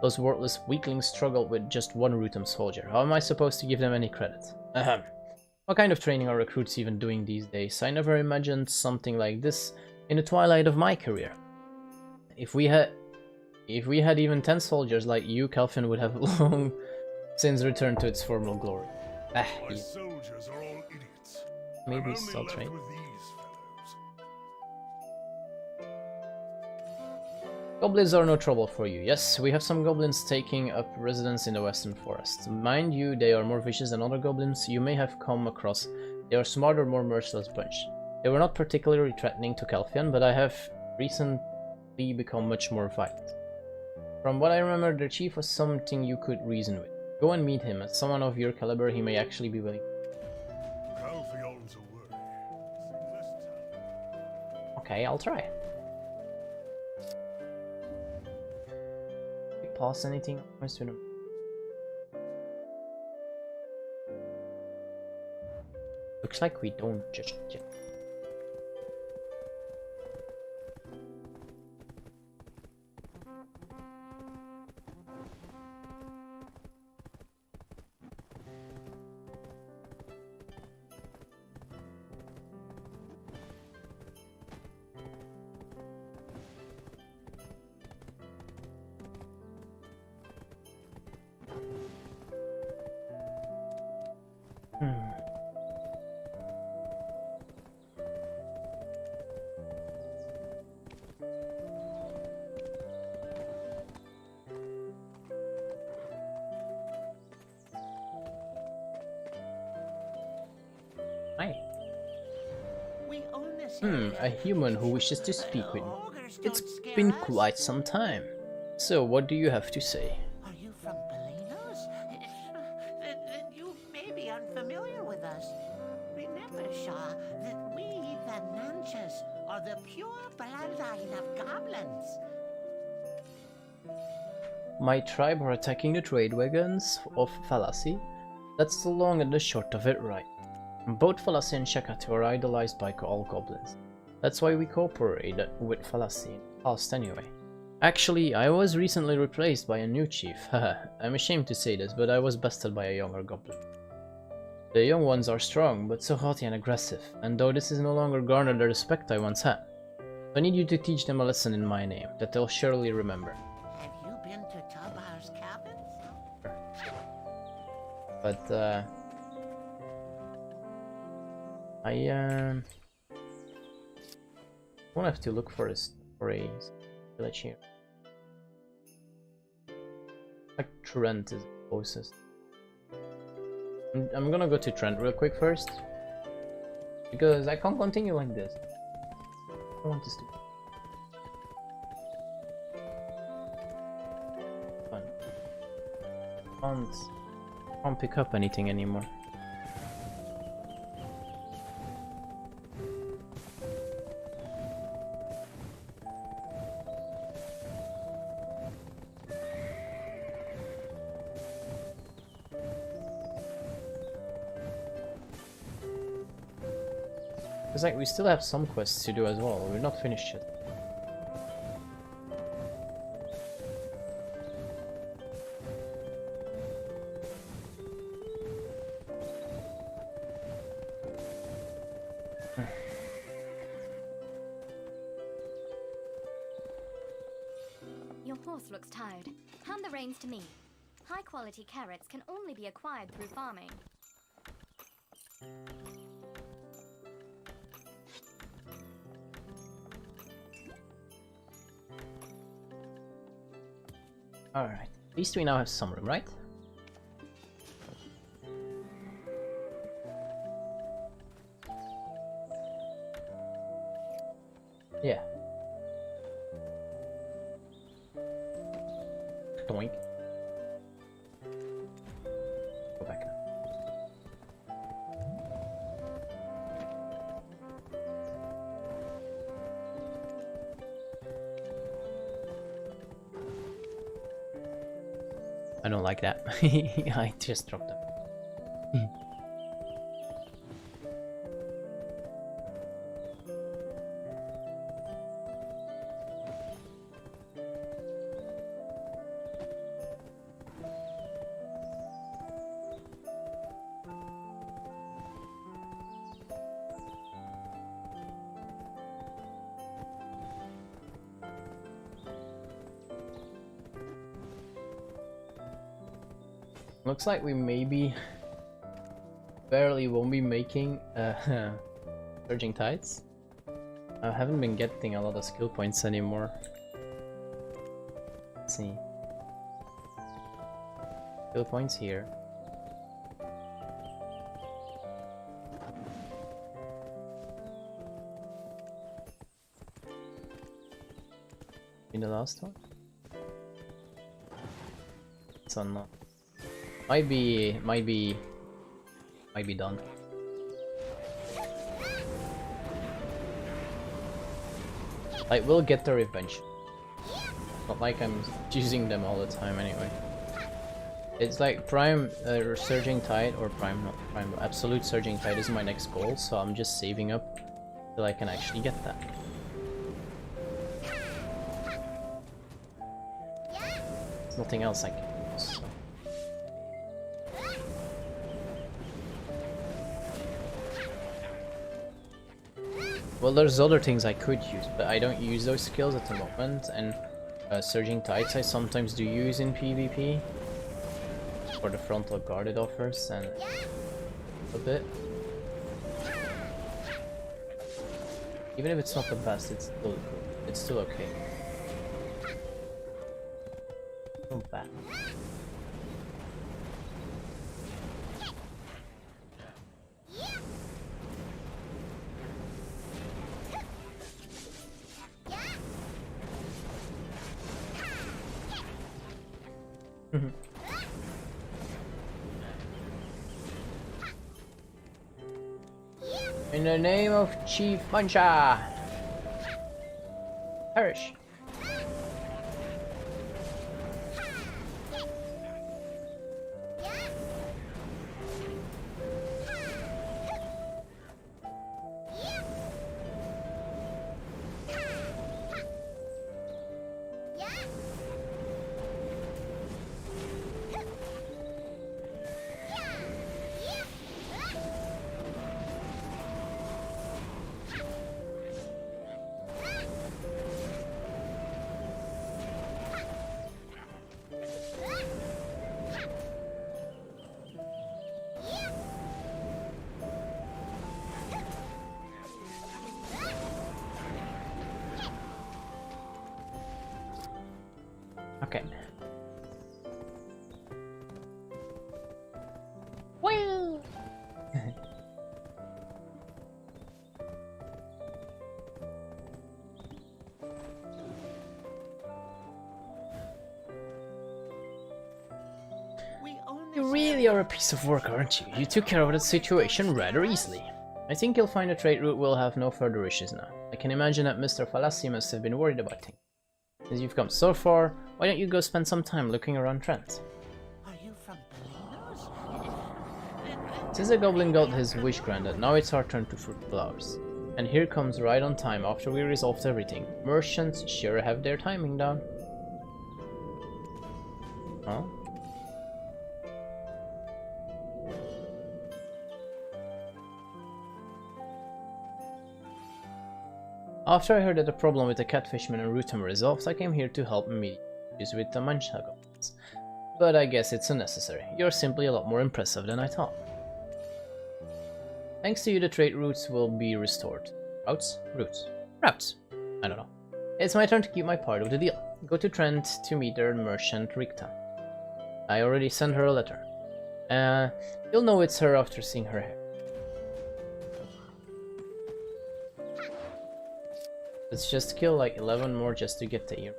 Those worthless weaklings struggled with just one Rutum soldier. How am I supposed to give them any credit? Ahem. What kind of training are recruits even doing these days? I never imagined something like this in the twilight of my career. If we had even 10 soldiers like you, Kelvin would have long since returned to its former glory. My soldiers are all idiots. Maybe I'm still only train. left with these fellows. Goblins are no trouble for you. Yes, we have some goblins taking up residence in the western forest. Mind you, they are more vicious than other goblins you may have come across. They are smarter, more merciless bunch. They were not particularly threatening to Kelvin, but I have recently become much more violent. From what I remember, their chief was something you could reason with. Go and meet him. As someone of your caliber, he may actually be willing. Calphion's a worry. Seem less tough. Okay, I'll try. Did we pause anything? Looks like we don't just yet. Hi. A human who wishes to speak with me. It's been quite some time. So, what do you have to say? Are you from Belinos? Then you may be unfamiliar with us. Remember, Shaw, that we, the Nanchas, are the pure bloodline of goblins. My tribe are attacking the trade wagons of Fallacy. That's the long and the short of it, right? Both Fallacy and Shakatu are idolized by all goblins. That's why we cooperate with Fallacy in the past anyway. Actually, I was recently replaced by a new chief. Haha, I'm ashamed to say this, but I was bested by a younger goblin. The young ones are strong, but so haughty and aggressive, and though this is no longer garnered the respect I once had, I need you to teach them a lesson in my name that they'll surely remember. Have you been to Tabar's cabins? But, I won't have to look for a village here. Like Trent is the closest. I'm gonna go to Trent real quick first, because I can't continue like this. I don't want this to be fun. Can't pick up anything anymore. It's like we still have some quests to do as well. We're not finished yet. Your horse looks tired. Hand the reins to me. High-quality carrots can only be acquired through farming. Alright, at least we now have some room, right? Yeah. Doink. Go back. I don't like that. I just dropped it. Looks like we maybe barely won't be making Surging Tides. I haven't been getting a lot of skill points anymore. Let's see. Skill points here. In the last one? It's unlocked. Might be done. Like, we'll get there eventually. Not like I'm using them all the time anyway. It's like Prime Surging Tide, or not Prime, Absolute Surging Tide is my next goal, so I'm just saving up till I can actually get that. There's nothing else I can use. So. Well, there's other things I could use, but I don't use those skills at the moment, and Surging Tides I sometimes do use in PvP for the frontal guard it offers, and a bit. Even if it's not the best, it's still good. It's still okay. Not bad. In the name of Chief Muncha! Perish! Okay. Whee! You really are a piece of work, aren't you? You took care of the situation rather easily. I think you'll find the trade route will have no further issues now. I can imagine that Mr. Falassi must have been worried about things. As you've come so far, why don't you go spend some time looking around Trent? Are you from Belinos? Since the goblin got his wish granted, now it's our turn to fruit flowers. And here comes right on time after we resolved everything. Merchants sure have their timing down. Huh? After I heard that the problem with the catfishman and root tumor resolved, I came here to help me with the mancha goblins. But I guess it's unnecessary. You're simply a lot more impressive than I thought. Thanks to you, the trade routes will be restored. Routes? Routes. Routes. I don't know. It's my turn to keep my part of the deal. Go to Trent to meet their merchant Rikta. I already sent her a letter. You'll know it's her after seeing her hair. Let's just kill like 11 more just to get the ear.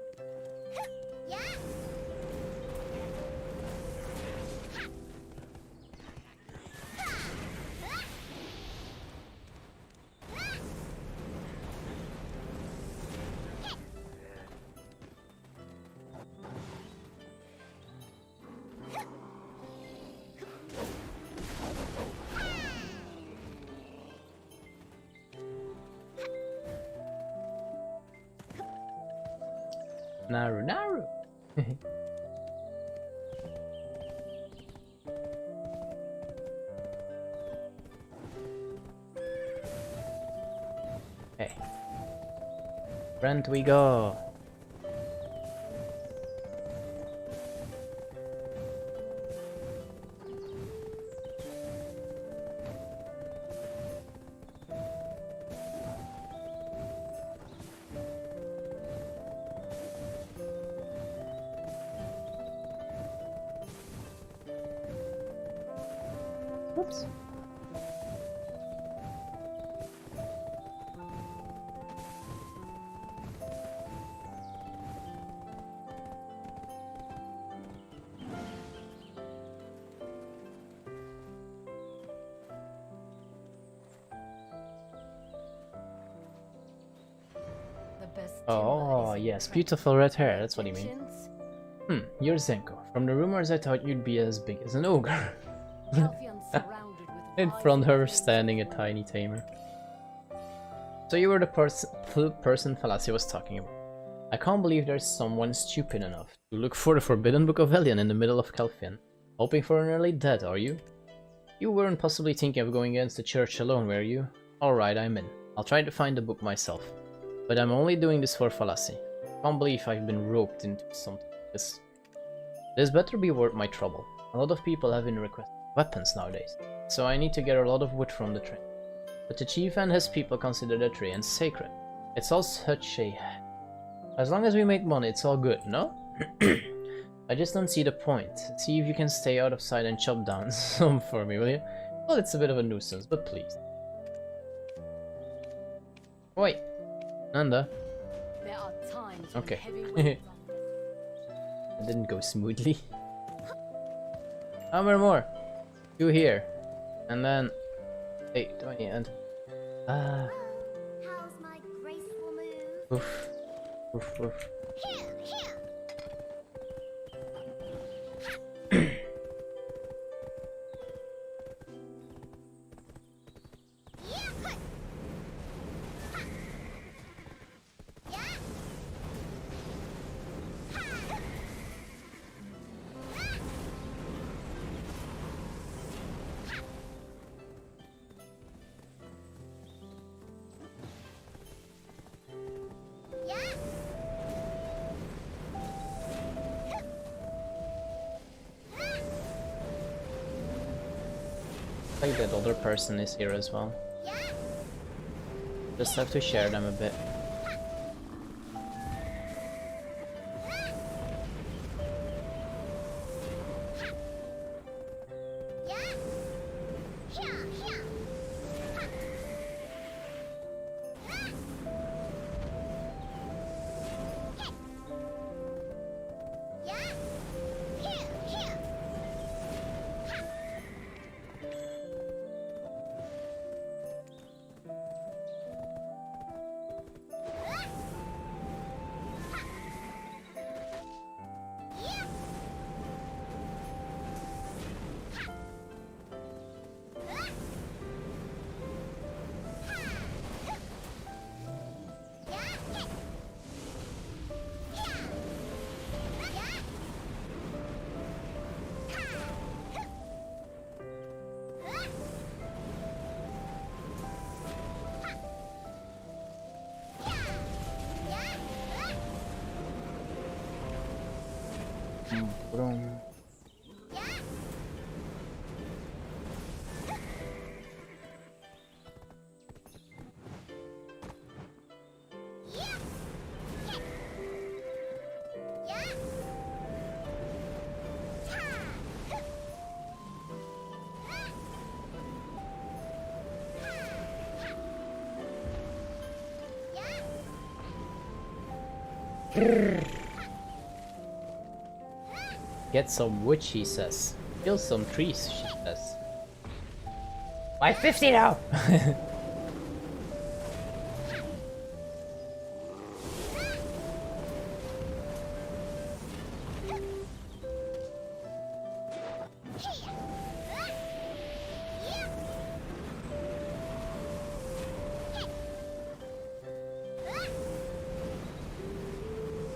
Naru Naru! Hey. Brent, we go! Whoops. Oh, yes, beautiful red hair, that's what you mean. You're Zenko. From the rumors I thought you'd be as big as an ogre. In front of her, standing a tiny Tamer. So you were the person Fallacia was talking about. I can't believe there's someone stupid enough to look for the Forbidden Book of Velian in the middle of Calfian. Hoping for an early death, are you? You weren't possibly thinking of going against the church alone, were you? Alright, I'm in. I'll try to find the book myself. But I'm only doing this for Fallacy. Can't believe I've been roped into something like this. This better be worth my trouble. A lot of people have been requesting weapons nowadays, so I need to get a lot of wood from the tree. But the chief and his people consider the tree sacred. It's all such a... As long as we make money, it's all good, no? I just don't see the point. See if you can stay out of sight and chop down some for me, will you? Well, it's a bit of a nuisance, but please. Wait. Nanda. There are times okay. It didn't go smoothly. How many more? You here. And then... 8, 20, and... How's my graceful move? Oof. Oof, oof. I think that other person is here as well. Just have to share them a bit. Boom. Get some wood, she says. Kill some trees, she says. Buy 50 now!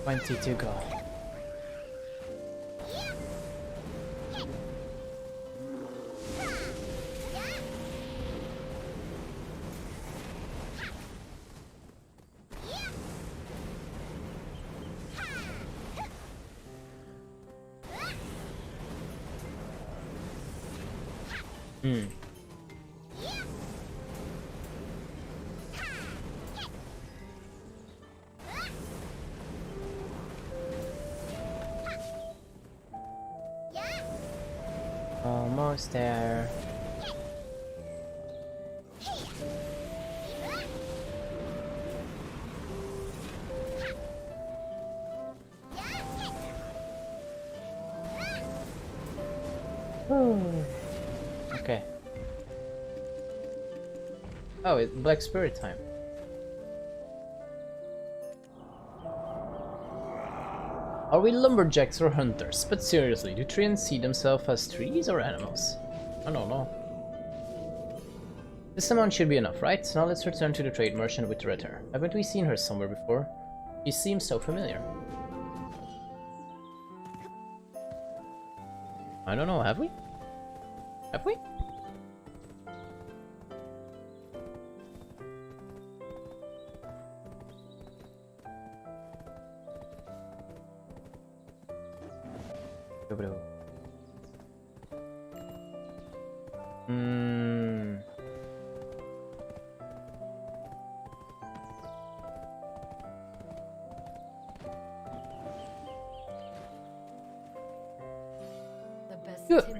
Twenty to go. Almost there. Okay. Oh, it's Black Spirit time. Are we lumberjacks or hunters? But seriously, do treants see themselves as trees or animals? I don't know. This amount should be enough, right? Now let's return to the trade merchant with the red hair. Haven't we seen her somewhere before? She seems so familiar. I don't know, have we? Have we?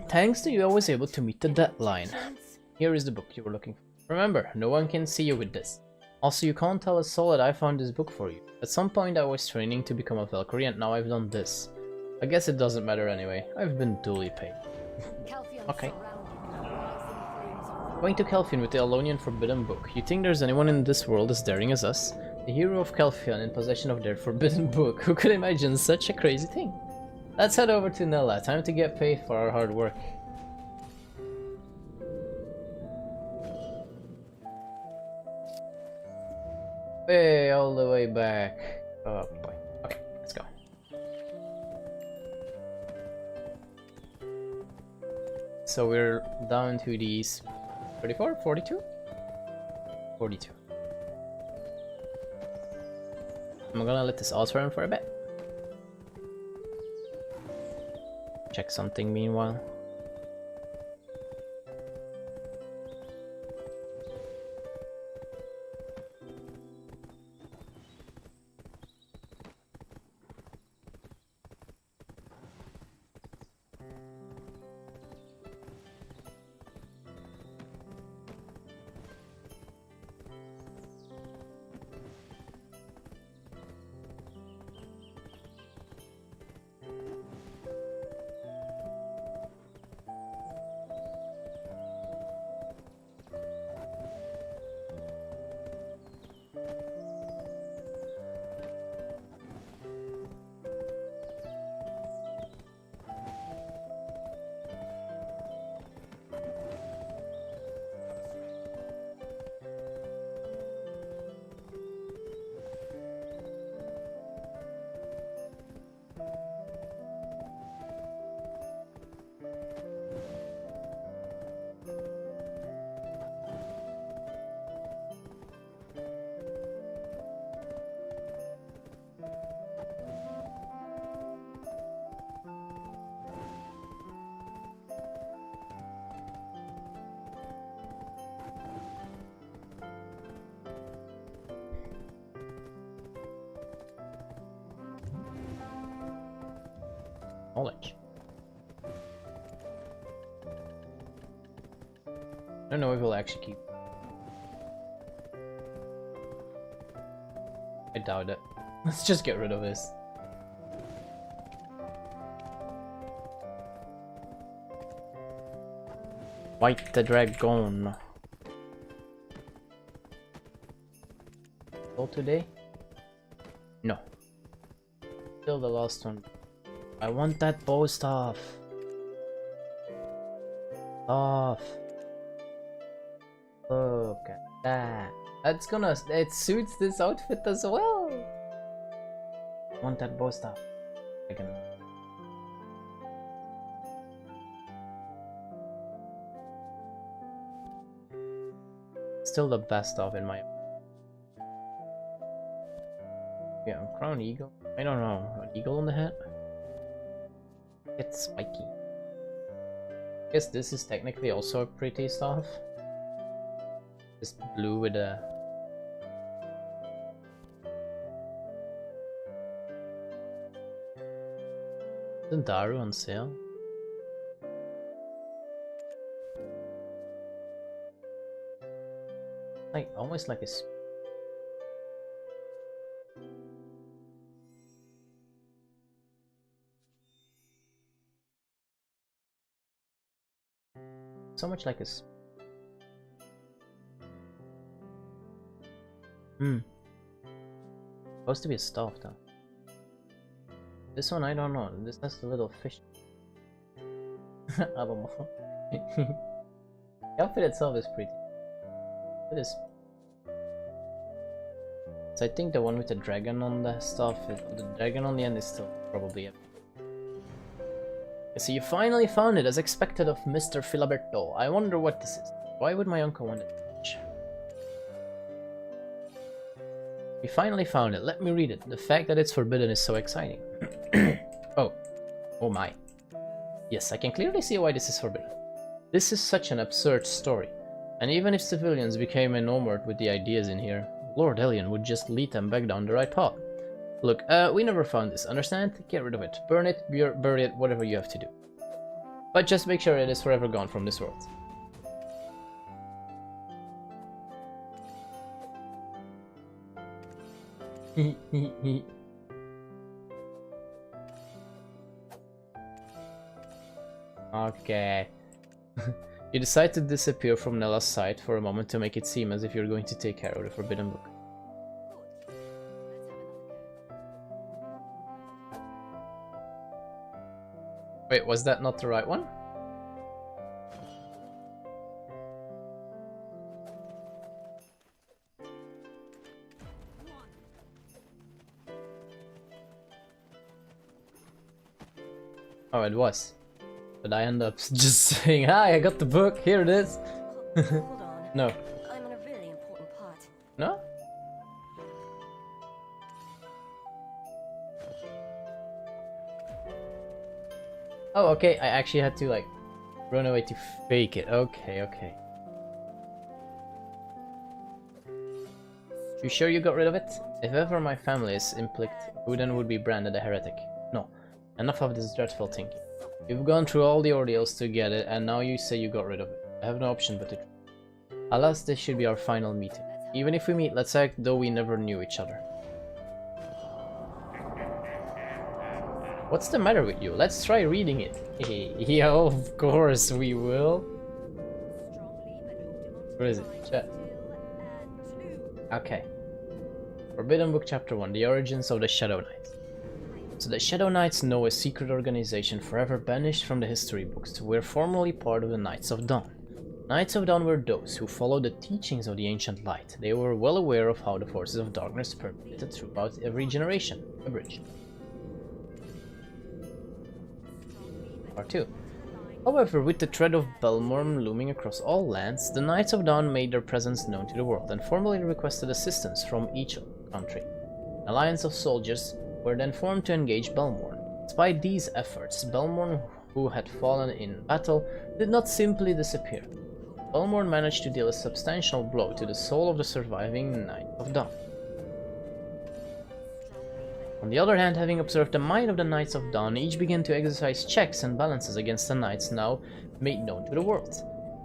Thanks to you, I was able to meet the deadline. Here is the book you were looking for. Remember, no one can see you with this. Also, you can't tell a soul that I found this book for you. At some point I was training to become a Valkyrie and now I've done this. I guess it doesn't matter anyway. I've been duly paid. Okay. Going to Kelfian with the Alonian Forbidden Book. You think there's anyone in this world as daring as us? The hero of Kelfian in possession of their Forbidden Book. Who could imagine such a crazy thing? Let's head over to Nella. Time to get paid for our hard work. Way all the way back. Oh boy. Okay, let's go. So we're down to these 34, 42? 42. I'm gonna let this auto run for a bit. Check something meanwhile. knowledge. I don't know if we'll actually keep. I doubt it. Let's just get rid of this. Fight the dragon. All today? No. Still the last one. I want that bow staff. Off. Look at that. That's gonna. It suits this outfit as well. I want that bow staff. I can. Still the best of in my. Yeah, crown eagle. I don't know. An eagle on the head? It's spiky. I guess this is technically also a pretty staff. Just blue with a. Isn't Daru on sale? Like almost like a. So much like a. Supposed to be a staff though. This one I don't know. This has the little fish. I don't know. The outfit itself is pretty. It is. So I think the one with the dragon on the staff, the dragon on the end is still probably it. So you finally found it as expected of Mr. Filiberto. I wonder what this is. Why would my uncle want it? We finally found it. Let me read it. The fact that it's forbidden is so exciting. Oh my. Yes, I can clearly see why this is forbidden. This is such an absurd story. And even if civilians became enamored with the ideas in here, Lord Hellion would just lead them back down the right path. Look, we never found this, understand? Get rid of it. Burn it, bury it, whatever you have to do. But just make sure it is forever gone from this world. Okay. You decide to disappear from Nella's sight for a moment to make it seem as if you're going to take care of the Forbidden Book. Wait, was that not the right one? Oh, it was. But I end up just saying, hi, I got the book, here it is. Hold on. No. I'm on a really important part. No? Oh, okay, I actually had to, like, run away to fake it. Okay, okay. You sure you got rid of it? If ever my family is implicated, who then would be branded a heretic? No. Enough of this dreadful thinking. You've gone through all the ordeals to get it, and now you say you got rid of it. I have no option but to... Alas, this should be our final meeting. Even if we meet, let's act though we never knew each other. What's the matter with you? Let's try reading it. Yeah, of course we will. Where is it? Chat. Okay. Forbidden Book Chapter 1. The Origins of the Shadow Knights. So the Shadow Knights know a secret organization forever banished from the history books to were formerly part of the Knights of Dawn. Knights of Dawn were those who followed the teachings of the ancient light. They were well aware of how the forces of darkness permeated throughout every generation. Abridged. Part 2. However, with the threat of Belmorn looming across all lands, the Knights of Dawn made their presence known to the world and formally requested assistance from each country. An alliance of soldiers were then formed to engage Belmorn. Despite these efforts, Belmorn, who had fallen in battle, did not simply disappear. Belmorn managed to deal a substantial blow to the soul of the surviving Knight of Dawn. On the other hand, having observed the might of the Knights of Dawn, each began to exercise checks and balances against the Knights now made known to the world.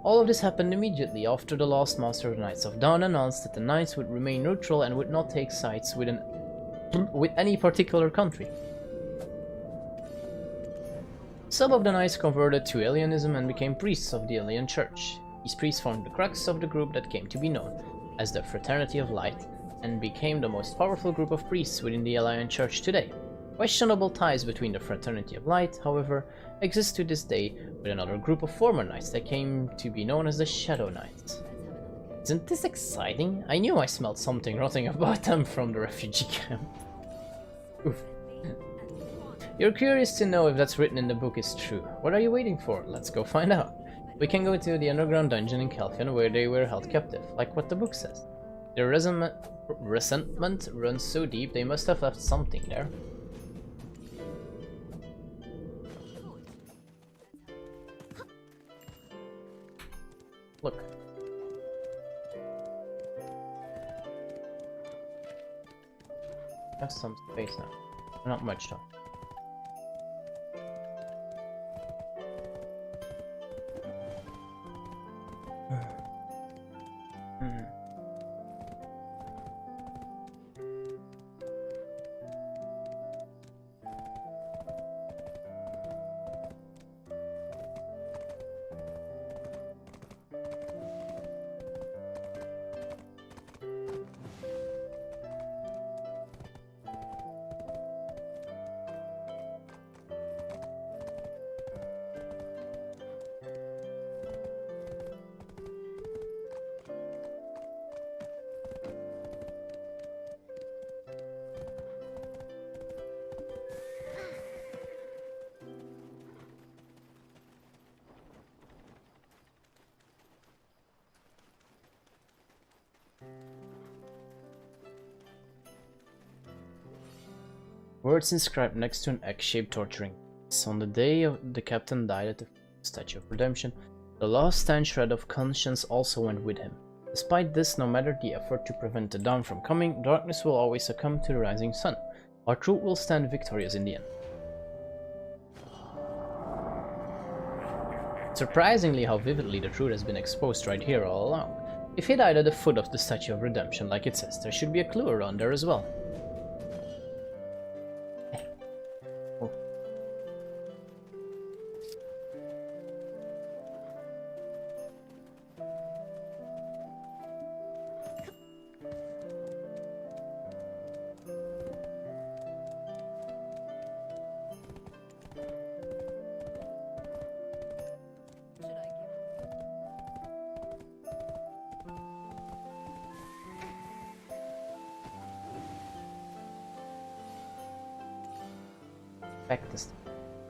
All of this happened immediately after the last Master of the Knights of Dawn announced that the Knights would remain neutral and would not take sides with any particular country. Some of the Knights converted to Alienism and became priests of the Alien Church. These priests formed the crux of the group that came to be known as the Fraternity of Light, and became the most powerful group of priests within the Alien Church today. Questionable ties between the Fraternity of Light, however, exist to this day with another group of former Knights that came to be known as the Shadow Knights. Isn't this exciting? I knew I smelled something rotting about them from the refugee camp. Oof. You're curious to know if that's written in the book is true. What are you waiting for? Let's go find out. We can go to the underground dungeon in Calfion where they were held captive, like what the book says. Their resentment runs so deep they must have left something there. Look. Have some space now. Not much though. Words inscribed next to an egg-shaped torturing. On the day the captain died at the Statue of Redemption, the last stand shred of conscience also went with him. Despite this, no matter the effort to prevent the dawn from coming, darkness will always succumb to the rising sun. Our truth will stand victorious in the end. Surprisingly how vividly the truth has been exposed right here all along. If he died at the foot of the Statue of Redemption like it says, there should be a clue around there as well.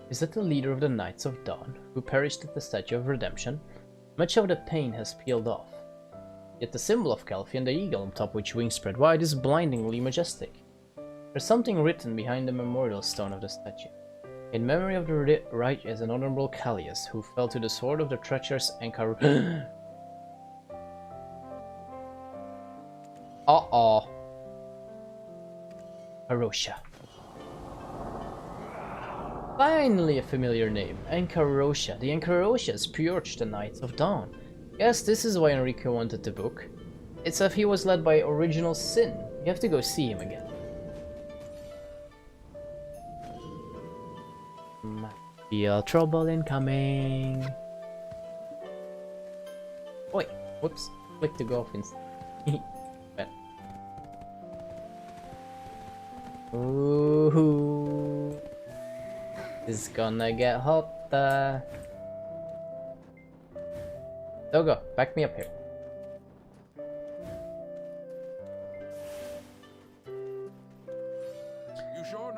Is that the leader of the Knights of Dawn, who perished at the Statue of Redemption? Much of the pain has peeled off. Yet the symbol of Calfion, the eagle on top which wings spread wide, is blindingly majestic. There's something written behind the memorial stone of the statue. In memory of the righteous and honorable Callias, who fell to the sword of the treacherous Ankar... Arosha. Finally a familiar name, Ankarosha. The Ankaroshas purged the Knights of Dawn. Yes, this is why Enrico wanted the book. It's as if he was led by original sin. You have to go see him again. Feel trouble incoming. Wait, whoops. Click to go off instead. Ooh. It's gonna get hot. Dogo, back me up here.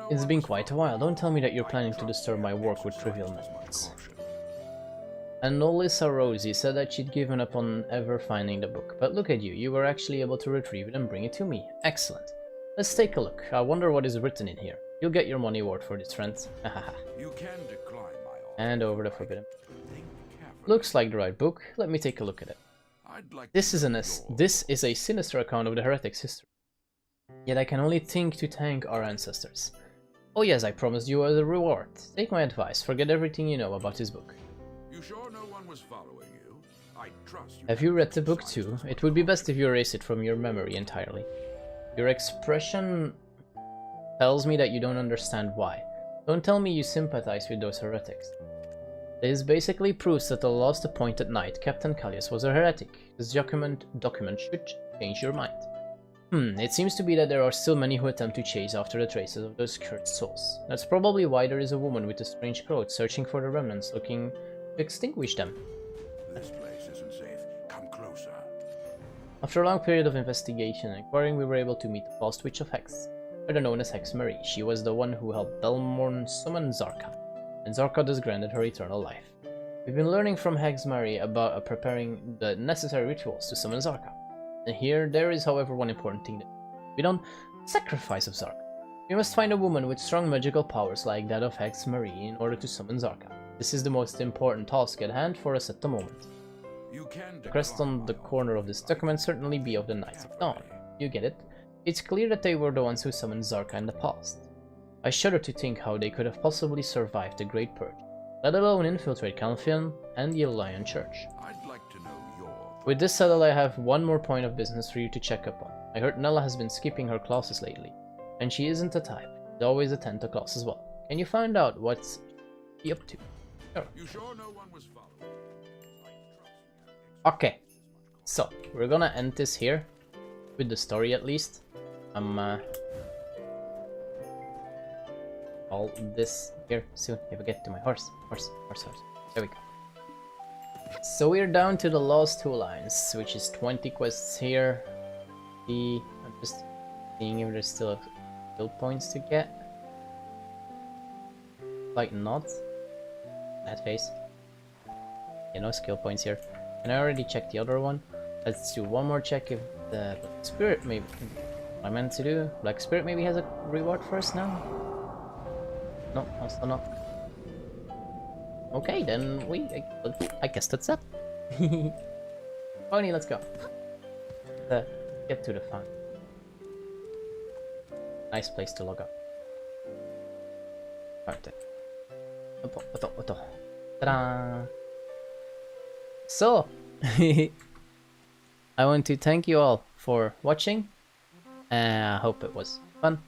It's been quite a while. Don't tell me that you're planning to disturb my work with trivial methods. And Nolissa Rosie said that she'd given up on ever finding the book. But look at you, you were actually able to retrieve it and bring it to me. Excellent. Let's take a look. I wonder what is written in here. You'll get your money worth for this, friends. You can decline my offer. And over the forbidden. Looks like the right book. Let me take a look at it. This is a sinister account of the heretics' history. Yet I can only think to thank our ancestors. Oh yes, I promised you as a reward. Take my advice, forget everything you know about his book. You sure no one was following you? I trust you. Have you read the book too? It would be best if you erase it from your memory entirely. Your expression tells me that you don't understand why. Don't tell me you sympathize with those heretics. This basically proves that the last appointed knight, Captain Callius, was a heretic. This document should change your mind. It seems to be that there are still many who attempt to chase after the traces of those cursed souls. That's probably why there is a woman with a strange cloth searching for the remnants, looking to extinguish them. This place isn't safe. Come closer. After a long period of investigation and inquiring, we were able to meet the false witch of Hex, better known as Hex Marie. She was the one who helped Belmorn summon Zarka, and Zarka thus granted her eternal life. We've been learning from Hex Marie about preparing the necessary rituals to summon Zarka. And here, there is however one important thing. We don't sacrifice of Zarka. We must find a woman with strong magical powers like that of Hex Marie in order to summon Zarka. This is the most important task at hand for us at the moment. The crest on the corner of this document certainly be of the Knights of Dawn. You get it? It's clear that they were the ones who summoned Zarka in the past. I shudder to think how they could have possibly survived the Great Purge, let alone infiltrate Calphion and the Alliance Church. I'd like to know your... With this settled, I have one more point of business for you to check up on. I heard Nella has been skipping her classes lately, and she isn't the type. She'd always attend to class as well. Can you find out what's she up to? Sure. You sure no one was following? Okay, so we're gonna end this here, with the story at least. All this here soon. If I get to my horse. There we go. So we're down to the last two lines, which is 20 quests here. I'm just seeing if there's still skill points to get. Like not. That face. Yeah, no skill points here. And I already checked the other one. Let's do one more check if the Black Spirit maybe... What I meant to do. Black Spirit maybe has a reward for us now? No, also not. Okay, then I guess that's it. Marnie, let's go. Get to the fun. Nice place to log up. Right. Ta-da! So, I want to thank you all for watching. I hope it was fun.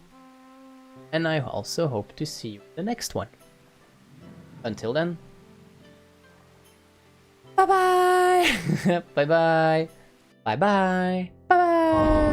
And I also hope to see you in the next one. Until then, bye bye! Bye bye! Bye bye! Bye bye!